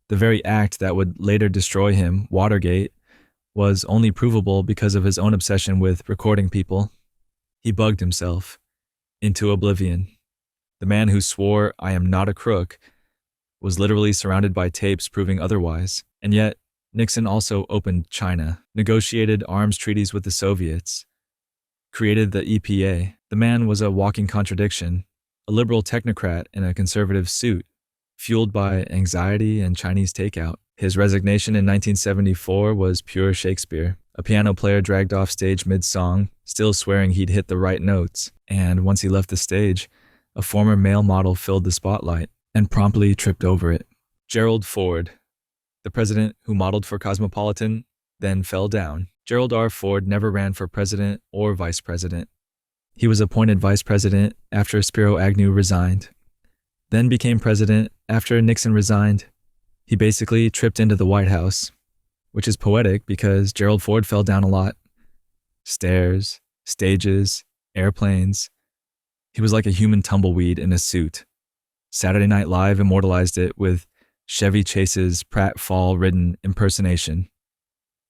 The very act that would later destroy him, Watergate, was only provable because of his own obsession with recording people. He bugged himself into oblivion. The man who swore, "I am not a crook," was literally surrounded by tapes proving otherwise. And yet, Nixon also opened China, negotiated arms treaties with the Soviets, created the EPA. The man was a walking contradiction, a liberal technocrat in a conservative suit, fueled by anxiety and Chinese takeout. His resignation in 1974 was pure Shakespeare. A piano player dragged off stage mid-song, still swearing he'd hit the right notes, and once he left the stage, a former male model filled the spotlight and promptly tripped over it. Gerald Ford, the president who modeled for Cosmopolitan, then fell down. Gerald R. Ford never ran for president or vice president. He was appointed vice president after Spiro Agnew resigned, then became president after Nixon resigned. He basically tripped into the White House, which is poetic because Gerald Ford fell down a lot. Stairs, stages, airplanes. He was like a human tumbleweed in a suit. Saturday Night Live immortalized it with Chevy Chase's pratfall-ridden impersonation.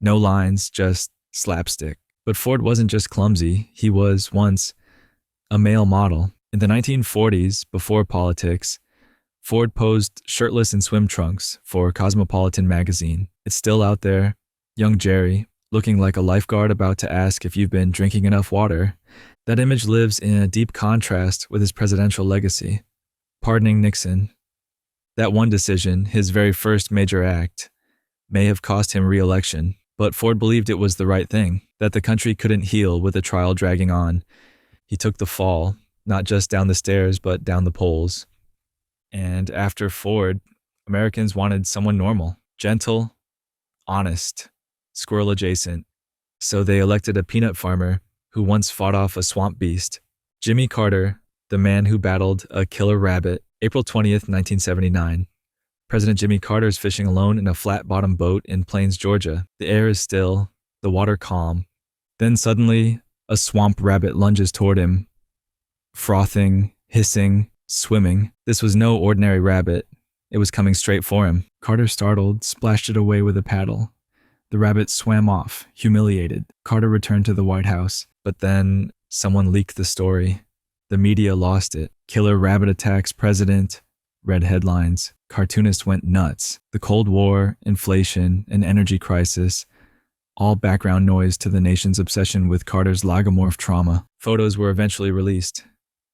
No lines, just slapstick. But Ford wasn't just clumsy, he was, once, a male model. In the 1940s, before politics, Ford posed shirtless in swim trunks for Cosmopolitan magazine. It's still out there. Young Jerry, looking like a lifeguard about to ask if you've been drinking enough water. That image lives in a deep contrast with his presidential legacy. Pardoning Nixon. That one decision, his very first major act, may have cost him re-election, but Ford believed it was the right thing, that the country couldn't heal with the trial dragging on. He took the fall, not just down the stairs, but down the polls. And after Ford, Americans wanted someone normal, gentle, honest, squirrel adjacent. So they elected a peanut farmer who once fought off a swamp beast. Jimmy Carter, the man who battled a killer rabbit, April 20th, 1979. President Jimmy Carter is fishing alone in a flat-bottomed boat in Plains, Georgia. The air is still, the water calm. Then suddenly, a swamp rabbit lunges toward him, frothing, hissing, swimming. This was no ordinary rabbit. It was coming straight for him. Carter, startled, splashed it away with a paddle. The rabbit swam off, humiliated. Carter returned to the White House, but then someone leaked the story. The media lost it. Killer rabbit attacks president. Read headlines. Cartoonists went nuts. The Cold War, inflation, an energy crisis, all background noise to the nation's obsession with Carter's lagomorph trauma. Photos were eventually released.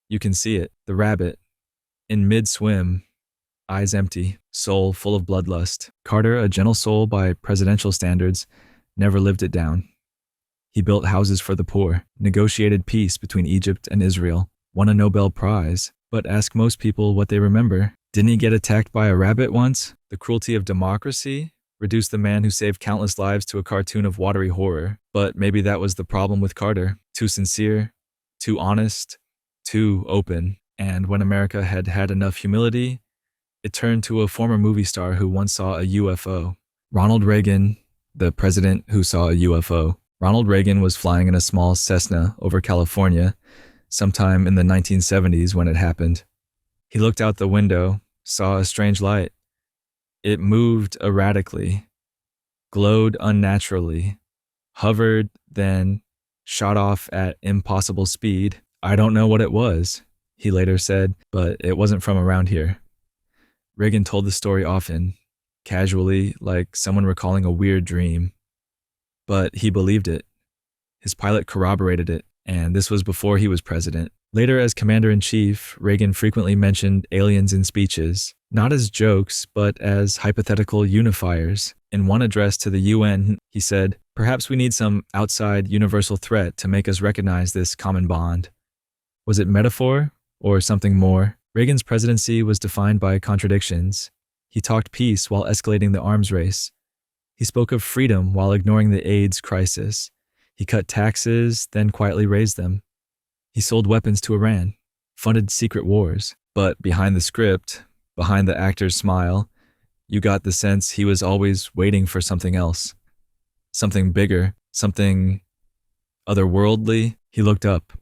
You can see it. The rabbit, in mid-swim, eyes empty, soul full of bloodlust. Carter, a gentle soul by presidential standards, never lived it down. He built houses for the poor, negotiated peace between Egypt and Israel, won a Nobel Prize, but ask most people what they remember. Didn't he get attacked by a rabbit once? The cruelty of democracy reduced the man who saved countless lives to a cartoon of watery horror. But maybe that was the problem with Carter. Too sincere, too honest, too open. And when America had had enough humility, it turned to a former movie star who once saw a UFO. Ronald Reagan, the president who saw a UFO. Ronald Reagan was flying in a small Cessna over California sometime in the 1970s when it happened. He looked out the window, saw a strange light. It moved erratically, glowed unnaturally, hovered, then shot off at impossible speed. I don't know what it was, he later said, but it wasn't from around here. Reagan told the story often, casually, like someone recalling a weird dream. But he believed it. His pilot corroborated it, and this was before he was president. Later, as commander-in-chief, Reagan frequently mentioned aliens in speeches, not as jokes, but as hypothetical unifiers. In one address to the UN, he said, "Perhaps we need some outside universal threat to make us recognize this common bond." Was it metaphor or something more? Reagan's presidency was defined by contradictions. He talked peace while escalating the arms race. He spoke of freedom while ignoring the AIDS crisis. He cut taxes, then quietly raised them. He sold weapons to Iran, funded secret wars. But behind the script, behind the actor's smile, you got the sense he was always waiting for something else. Something bigger, something otherworldly. He looked up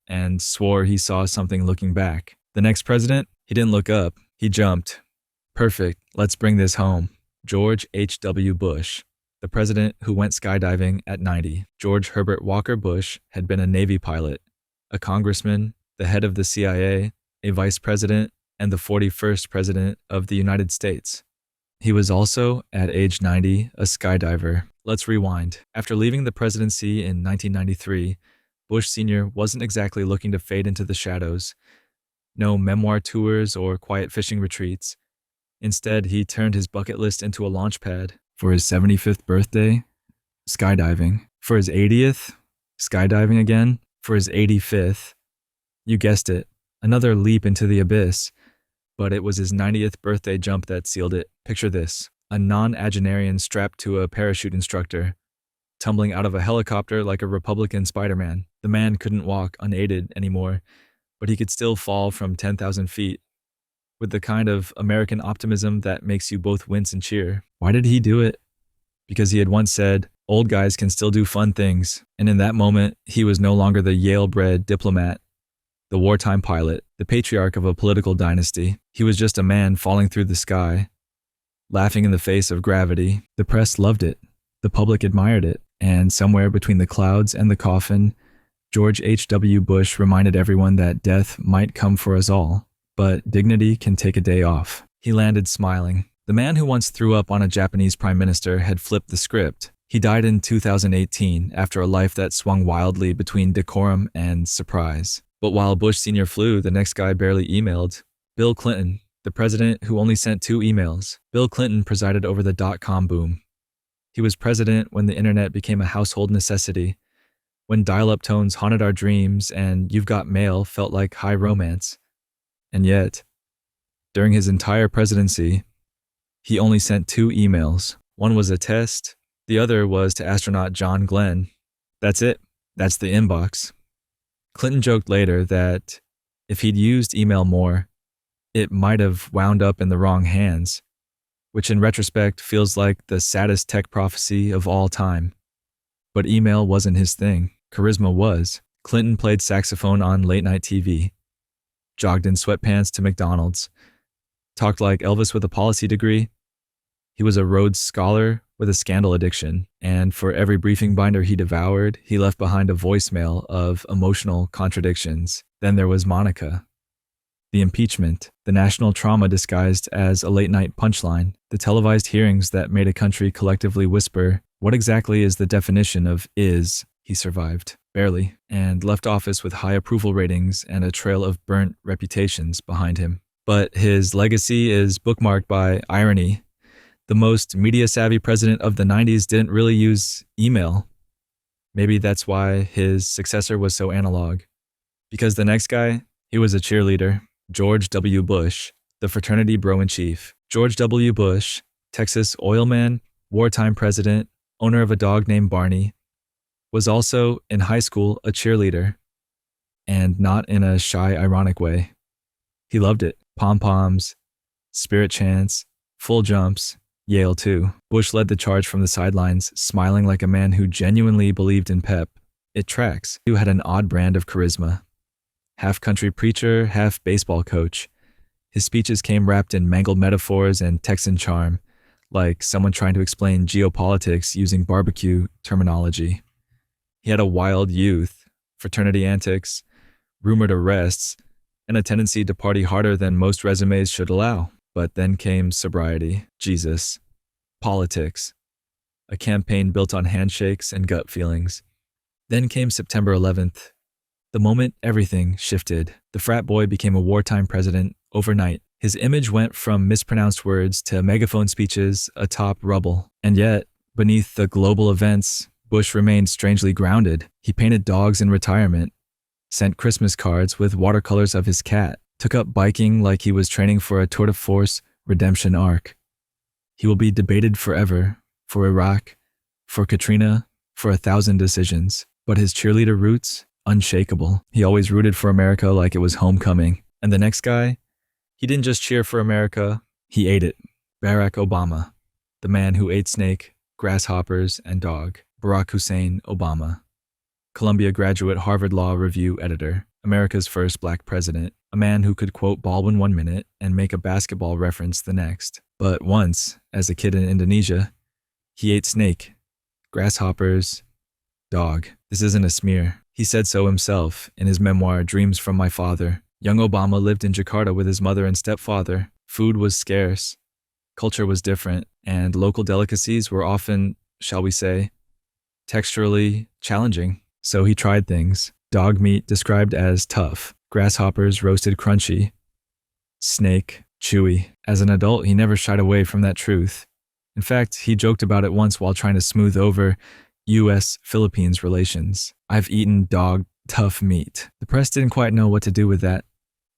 and swore he saw something looking back. The next president, he didn't look up, he jumped. Perfect, let's bring this home. George H.W. Bush, the president who went skydiving at 90. George Herbert Walker Bush had been a Navy pilot, a congressman, the head of the CIA, a vice president, and the 41st president of the United States. He was also, at age 90, a skydiver. Let's rewind. After leaving the presidency in 1993, Bush Sr. wasn't exactly looking to fade into the shadows. No memoir tours or quiet fishing retreats. Instead, he turned his bucket list into a launch pad. For his 75th birthday, skydiving. For his 80th, skydiving again. For his 85th, you guessed it, another leap into the abyss. But it was his 90th birthday jump that sealed it. Picture this, a non-agenarian strapped to a parachute instructor, tumbling out of a helicopter like a Republican Spider-Man. The man couldn't walk unaided anymore, but he could still fall from 10,000 feet with the kind of American optimism that makes you both wince and cheer. Why did he do it? Because he had once said, old guys can still do fun things. And in that moment, he was no longer the Yale-bred diplomat, the wartime pilot, the patriarch of a political dynasty. He was just a man falling through the sky, laughing in the face of gravity. The press loved it. The public admired it. And somewhere between the clouds and the coffin, George H.W. Bush reminded everyone that death might come for us all, but dignity can take a day off. He landed smiling. The man who once threw up on a Japanese prime minister had flipped the script. He died in 2018 after a life that swung wildly between decorum and surprise. But while Bush Sr. flew, the next guy barely emailed. Bill Clinton, the president who only sent 2 emails. Bill Clinton presided over the dot-com boom. He was president when the internet became a household necessity, when dial-up tones haunted our dreams and You've Got Mail felt like high romance. And yet, during his entire presidency, he only sent 2 emails. One was a test, the other was to astronaut John Glenn. That's it. That's the inbox. Clinton joked later that if he'd used email more, it might have wound up in the wrong hands, which in retrospect feels like the saddest tech prophecy of all time. But email wasn't his thing. Charisma was. Clinton played saxophone on late-night TV, jogged in sweatpants to McDonald's, talked like Elvis with a policy degree. He was a Rhodes Scholar with a scandal addiction, and for every briefing binder he devoured, he left behind a voicemail of emotional contradictions. Then there was Monica. The impeachment, the national trauma disguised as a late-night punchline, the televised hearings that made a country collectively whisper, what exactly is the definition of is? He survived, barely, and left office with high approval ratings and a trail of burnt reputations behind him. But his legacy is bookmarked by irony. The most media-savvy president of the 90s didn't really use email. Maybe that's why his successor was so analog. Because the next guy, he was a cheerleader. George W. Bush, the fraternity bro-in-chief. George W. Bush, Texas oil man, wartime president, owner of a dog named Barney, was also, in high school, a cheerleader. And not in a shy, ironic way. He loved it. Pom-poms, spirit chants, full jumps, Yale too. Bush led the charge from the sidelines, smiling like a man who genuinely believed in pep. It tracks. He had an odd brand of charisma. Half country preacher, half baseball coach. His speeches came wrapped in mangled metaphors and Texan charm, like someone trying to explain geopolitics using barbecue terminology. He had a wild youth, fraternity antics, rumored arrests, and a tendency to party harder than most resumes should allow. But then came sobriety, Jesus, politics, a campaign built on handshakes and gut feelings. Then came September 11th. The moment everything shifted, the frat boy became a wartime president overnight. His image went from mispronounced words to megaphone speeches atop rubble. And yet, beneath the global events, Bush remained strangely grounded. He painted dogs in retirement, sent Christmas cards with watercolors of his cat, took up biking like he was training for a tour de force redemption arc. He will be debated forever, for Iraq, for Katrina, for 1,000 decisions. But his cheerleader roots, unshakable. He always rooted for America like it was homecoming. And the next guy, he didn't just cheer for America, he ate it. Barack Obama, the man who ate snake, grasshoppers, and dog. Barack Hussein Obama, Columbia graduate, Harvard Law Review editor, America's first black president, a man who could quote Baldwin 1 minute and make a basketball reference the next. But once, as a kid in Indonesia, he ate snake, grasshoppers, dog. This isn't a smear. He said so himself in his memoir, Dreams from My Father. Young Obama lived in Jakarta with his mother and stepfather. Food was scarce, culture was different, and local delicacies were often, shall we say, texturally challenging. So he tried things. Dog meat described as tough, grasshoppers roasted crunchy, snake Chewy. As an adult, he never shied away from that truth. In fact, he joked about it once while trying to smooth over U.S.-Philippines relations. "I've eaten dog tough meat." The press didn't quite know what to do with that,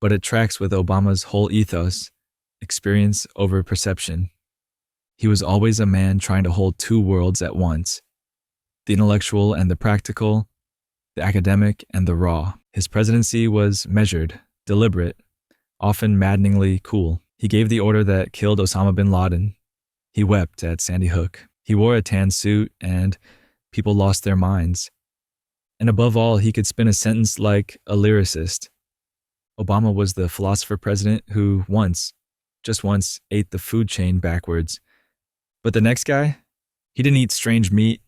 but it tracks with Obama's whole ethos, experience over perception. He was always a man trying to hold two worlds at once, the intellectual and the practical, the academic and the raw. His presidency was measured, deliberate, often maddeningly cool. He gave the order that killed Osama bin Laden. He wept at Sandy Hook. He wore a tan suit and people lost their minds. And above all, he could spin a sentence like a lyricist. Obama was the philosopher president who just once, ate the food chain backwards. But the next guy, he didn't eat strange meat.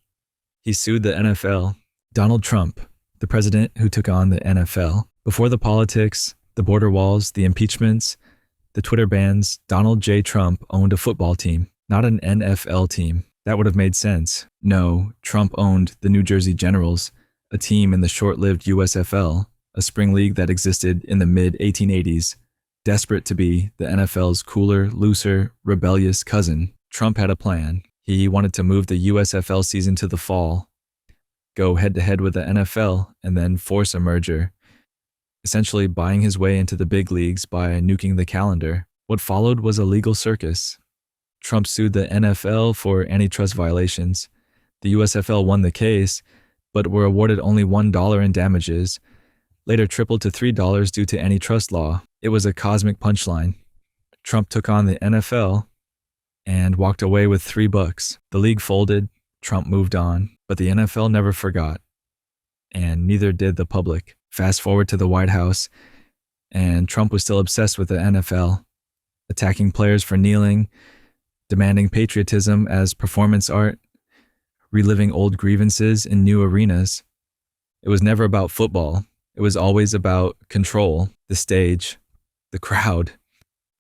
He sued the NFL. Donald Trump, the president who took on the NFL. Before the politics, the border walls, the impeachments, the Twitter bans, Donald J. Trump owned a football team, not an NFL team. That would have made sense. No, Trump owned the New Jersey Generals, a team in the short-lived USFL, a spring league that existed in the mid-1880s, desperate to be the NFL's cooler, looser, rebellious cousin. Trump had a plan. He wanted to move the USFL season to the fall, go head-to-head with the NFL, and then force a merger, essentially buying his way into the big leagues by nuking the calendar. What followed was a legal circus. Trump sued the NFL for antitrust violations. The USFL won the case, but were awarded only $1 in damages, later tripled to $3 due to antitrust law. It was a cosmic punchline. Trump took on the NFL and walked away with $3. The league folded, Trump moved on, but the NFL never forgot, and neither did the public. Fast forward to the White House, and Trump was still obsessed with the NFL, attacking players for kneeling, demanding patriotism as performance art, reliving old grievances in new arenas. It was never about football. It was always about control, the stage, the crowd.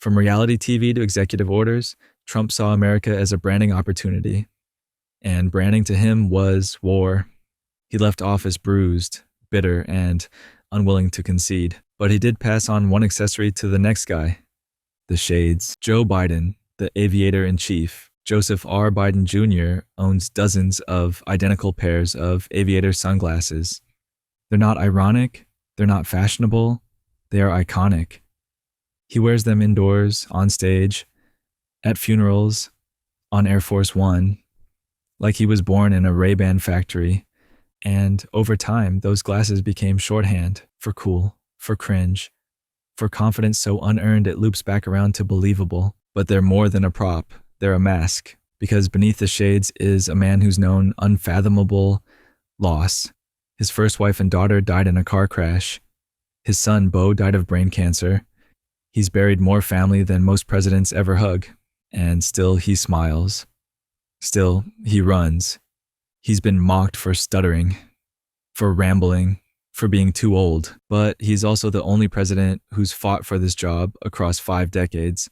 From reality TV to executive orders, Trump saw America as a branding opportunity, and branding to him was war. He left office bruised, bitter, and unwilling to concede. But he did pass on one accessory to the next guy, the shades. Joe Biden, the aviator-in-chief. Joseph R. Biden Jr. owns dozens of identical pairs of aviator sunglasses. They're not ironic, they're not fashionable, they are iconic. He wears them indoors, on stage, at funerals, on Air Force One, like he was born in a Ray-Ban factory. And over time, those glasses became shorthand for cool, for cringe, for confidence so unearned it loops back around to believable. But they're more than a prop, they're a mask, because beneath the shades is a man who's known unfathomable loss. His first wife and daughter died in a car crash. His son, Beau, died of brain cancer. He's buried more family than most presidents ever hug. And still he smiles. Still he runs. He's been mocked for stuttering, for rambling, for being too old. But he's also the only president who's fought for this job across 5 decades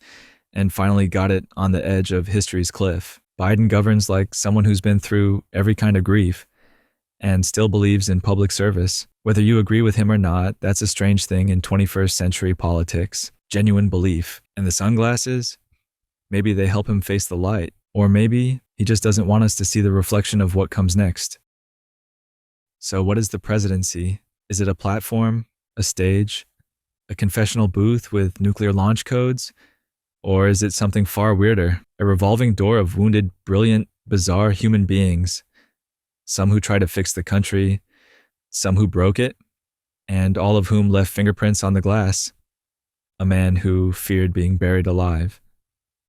and finally got it on the edge of history's cliff. Biden governs like someone who's been through every kind of grief and still believes in public service. Whether you agree with him or not, that's a strange thing in 21st century politics. Genuine belief. And the sunglasses? Maybe they help him face the light. Or maybe he just doesn't want us to see the reflection of what comes next. So what is the presidency? Is it a platform, a stage, a confessional booth with nuclear launch codes? Or is it something far weirder, a revolving door of wounded, brilliant, bizarre human beings, some who try to fix the country, some who broke it, and all of whom left fingerprints on the glass? A man who feared being buried alive.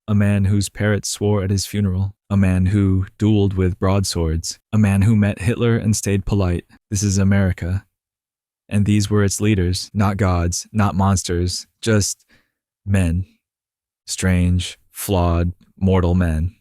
A man whose parrots swore at his funeral. A man who dueled with broadswords. A man who met Hitler and stayed polite. This is America. And these were its leaders, not gods, not monsters, just men. Strange, flawed, mortal men.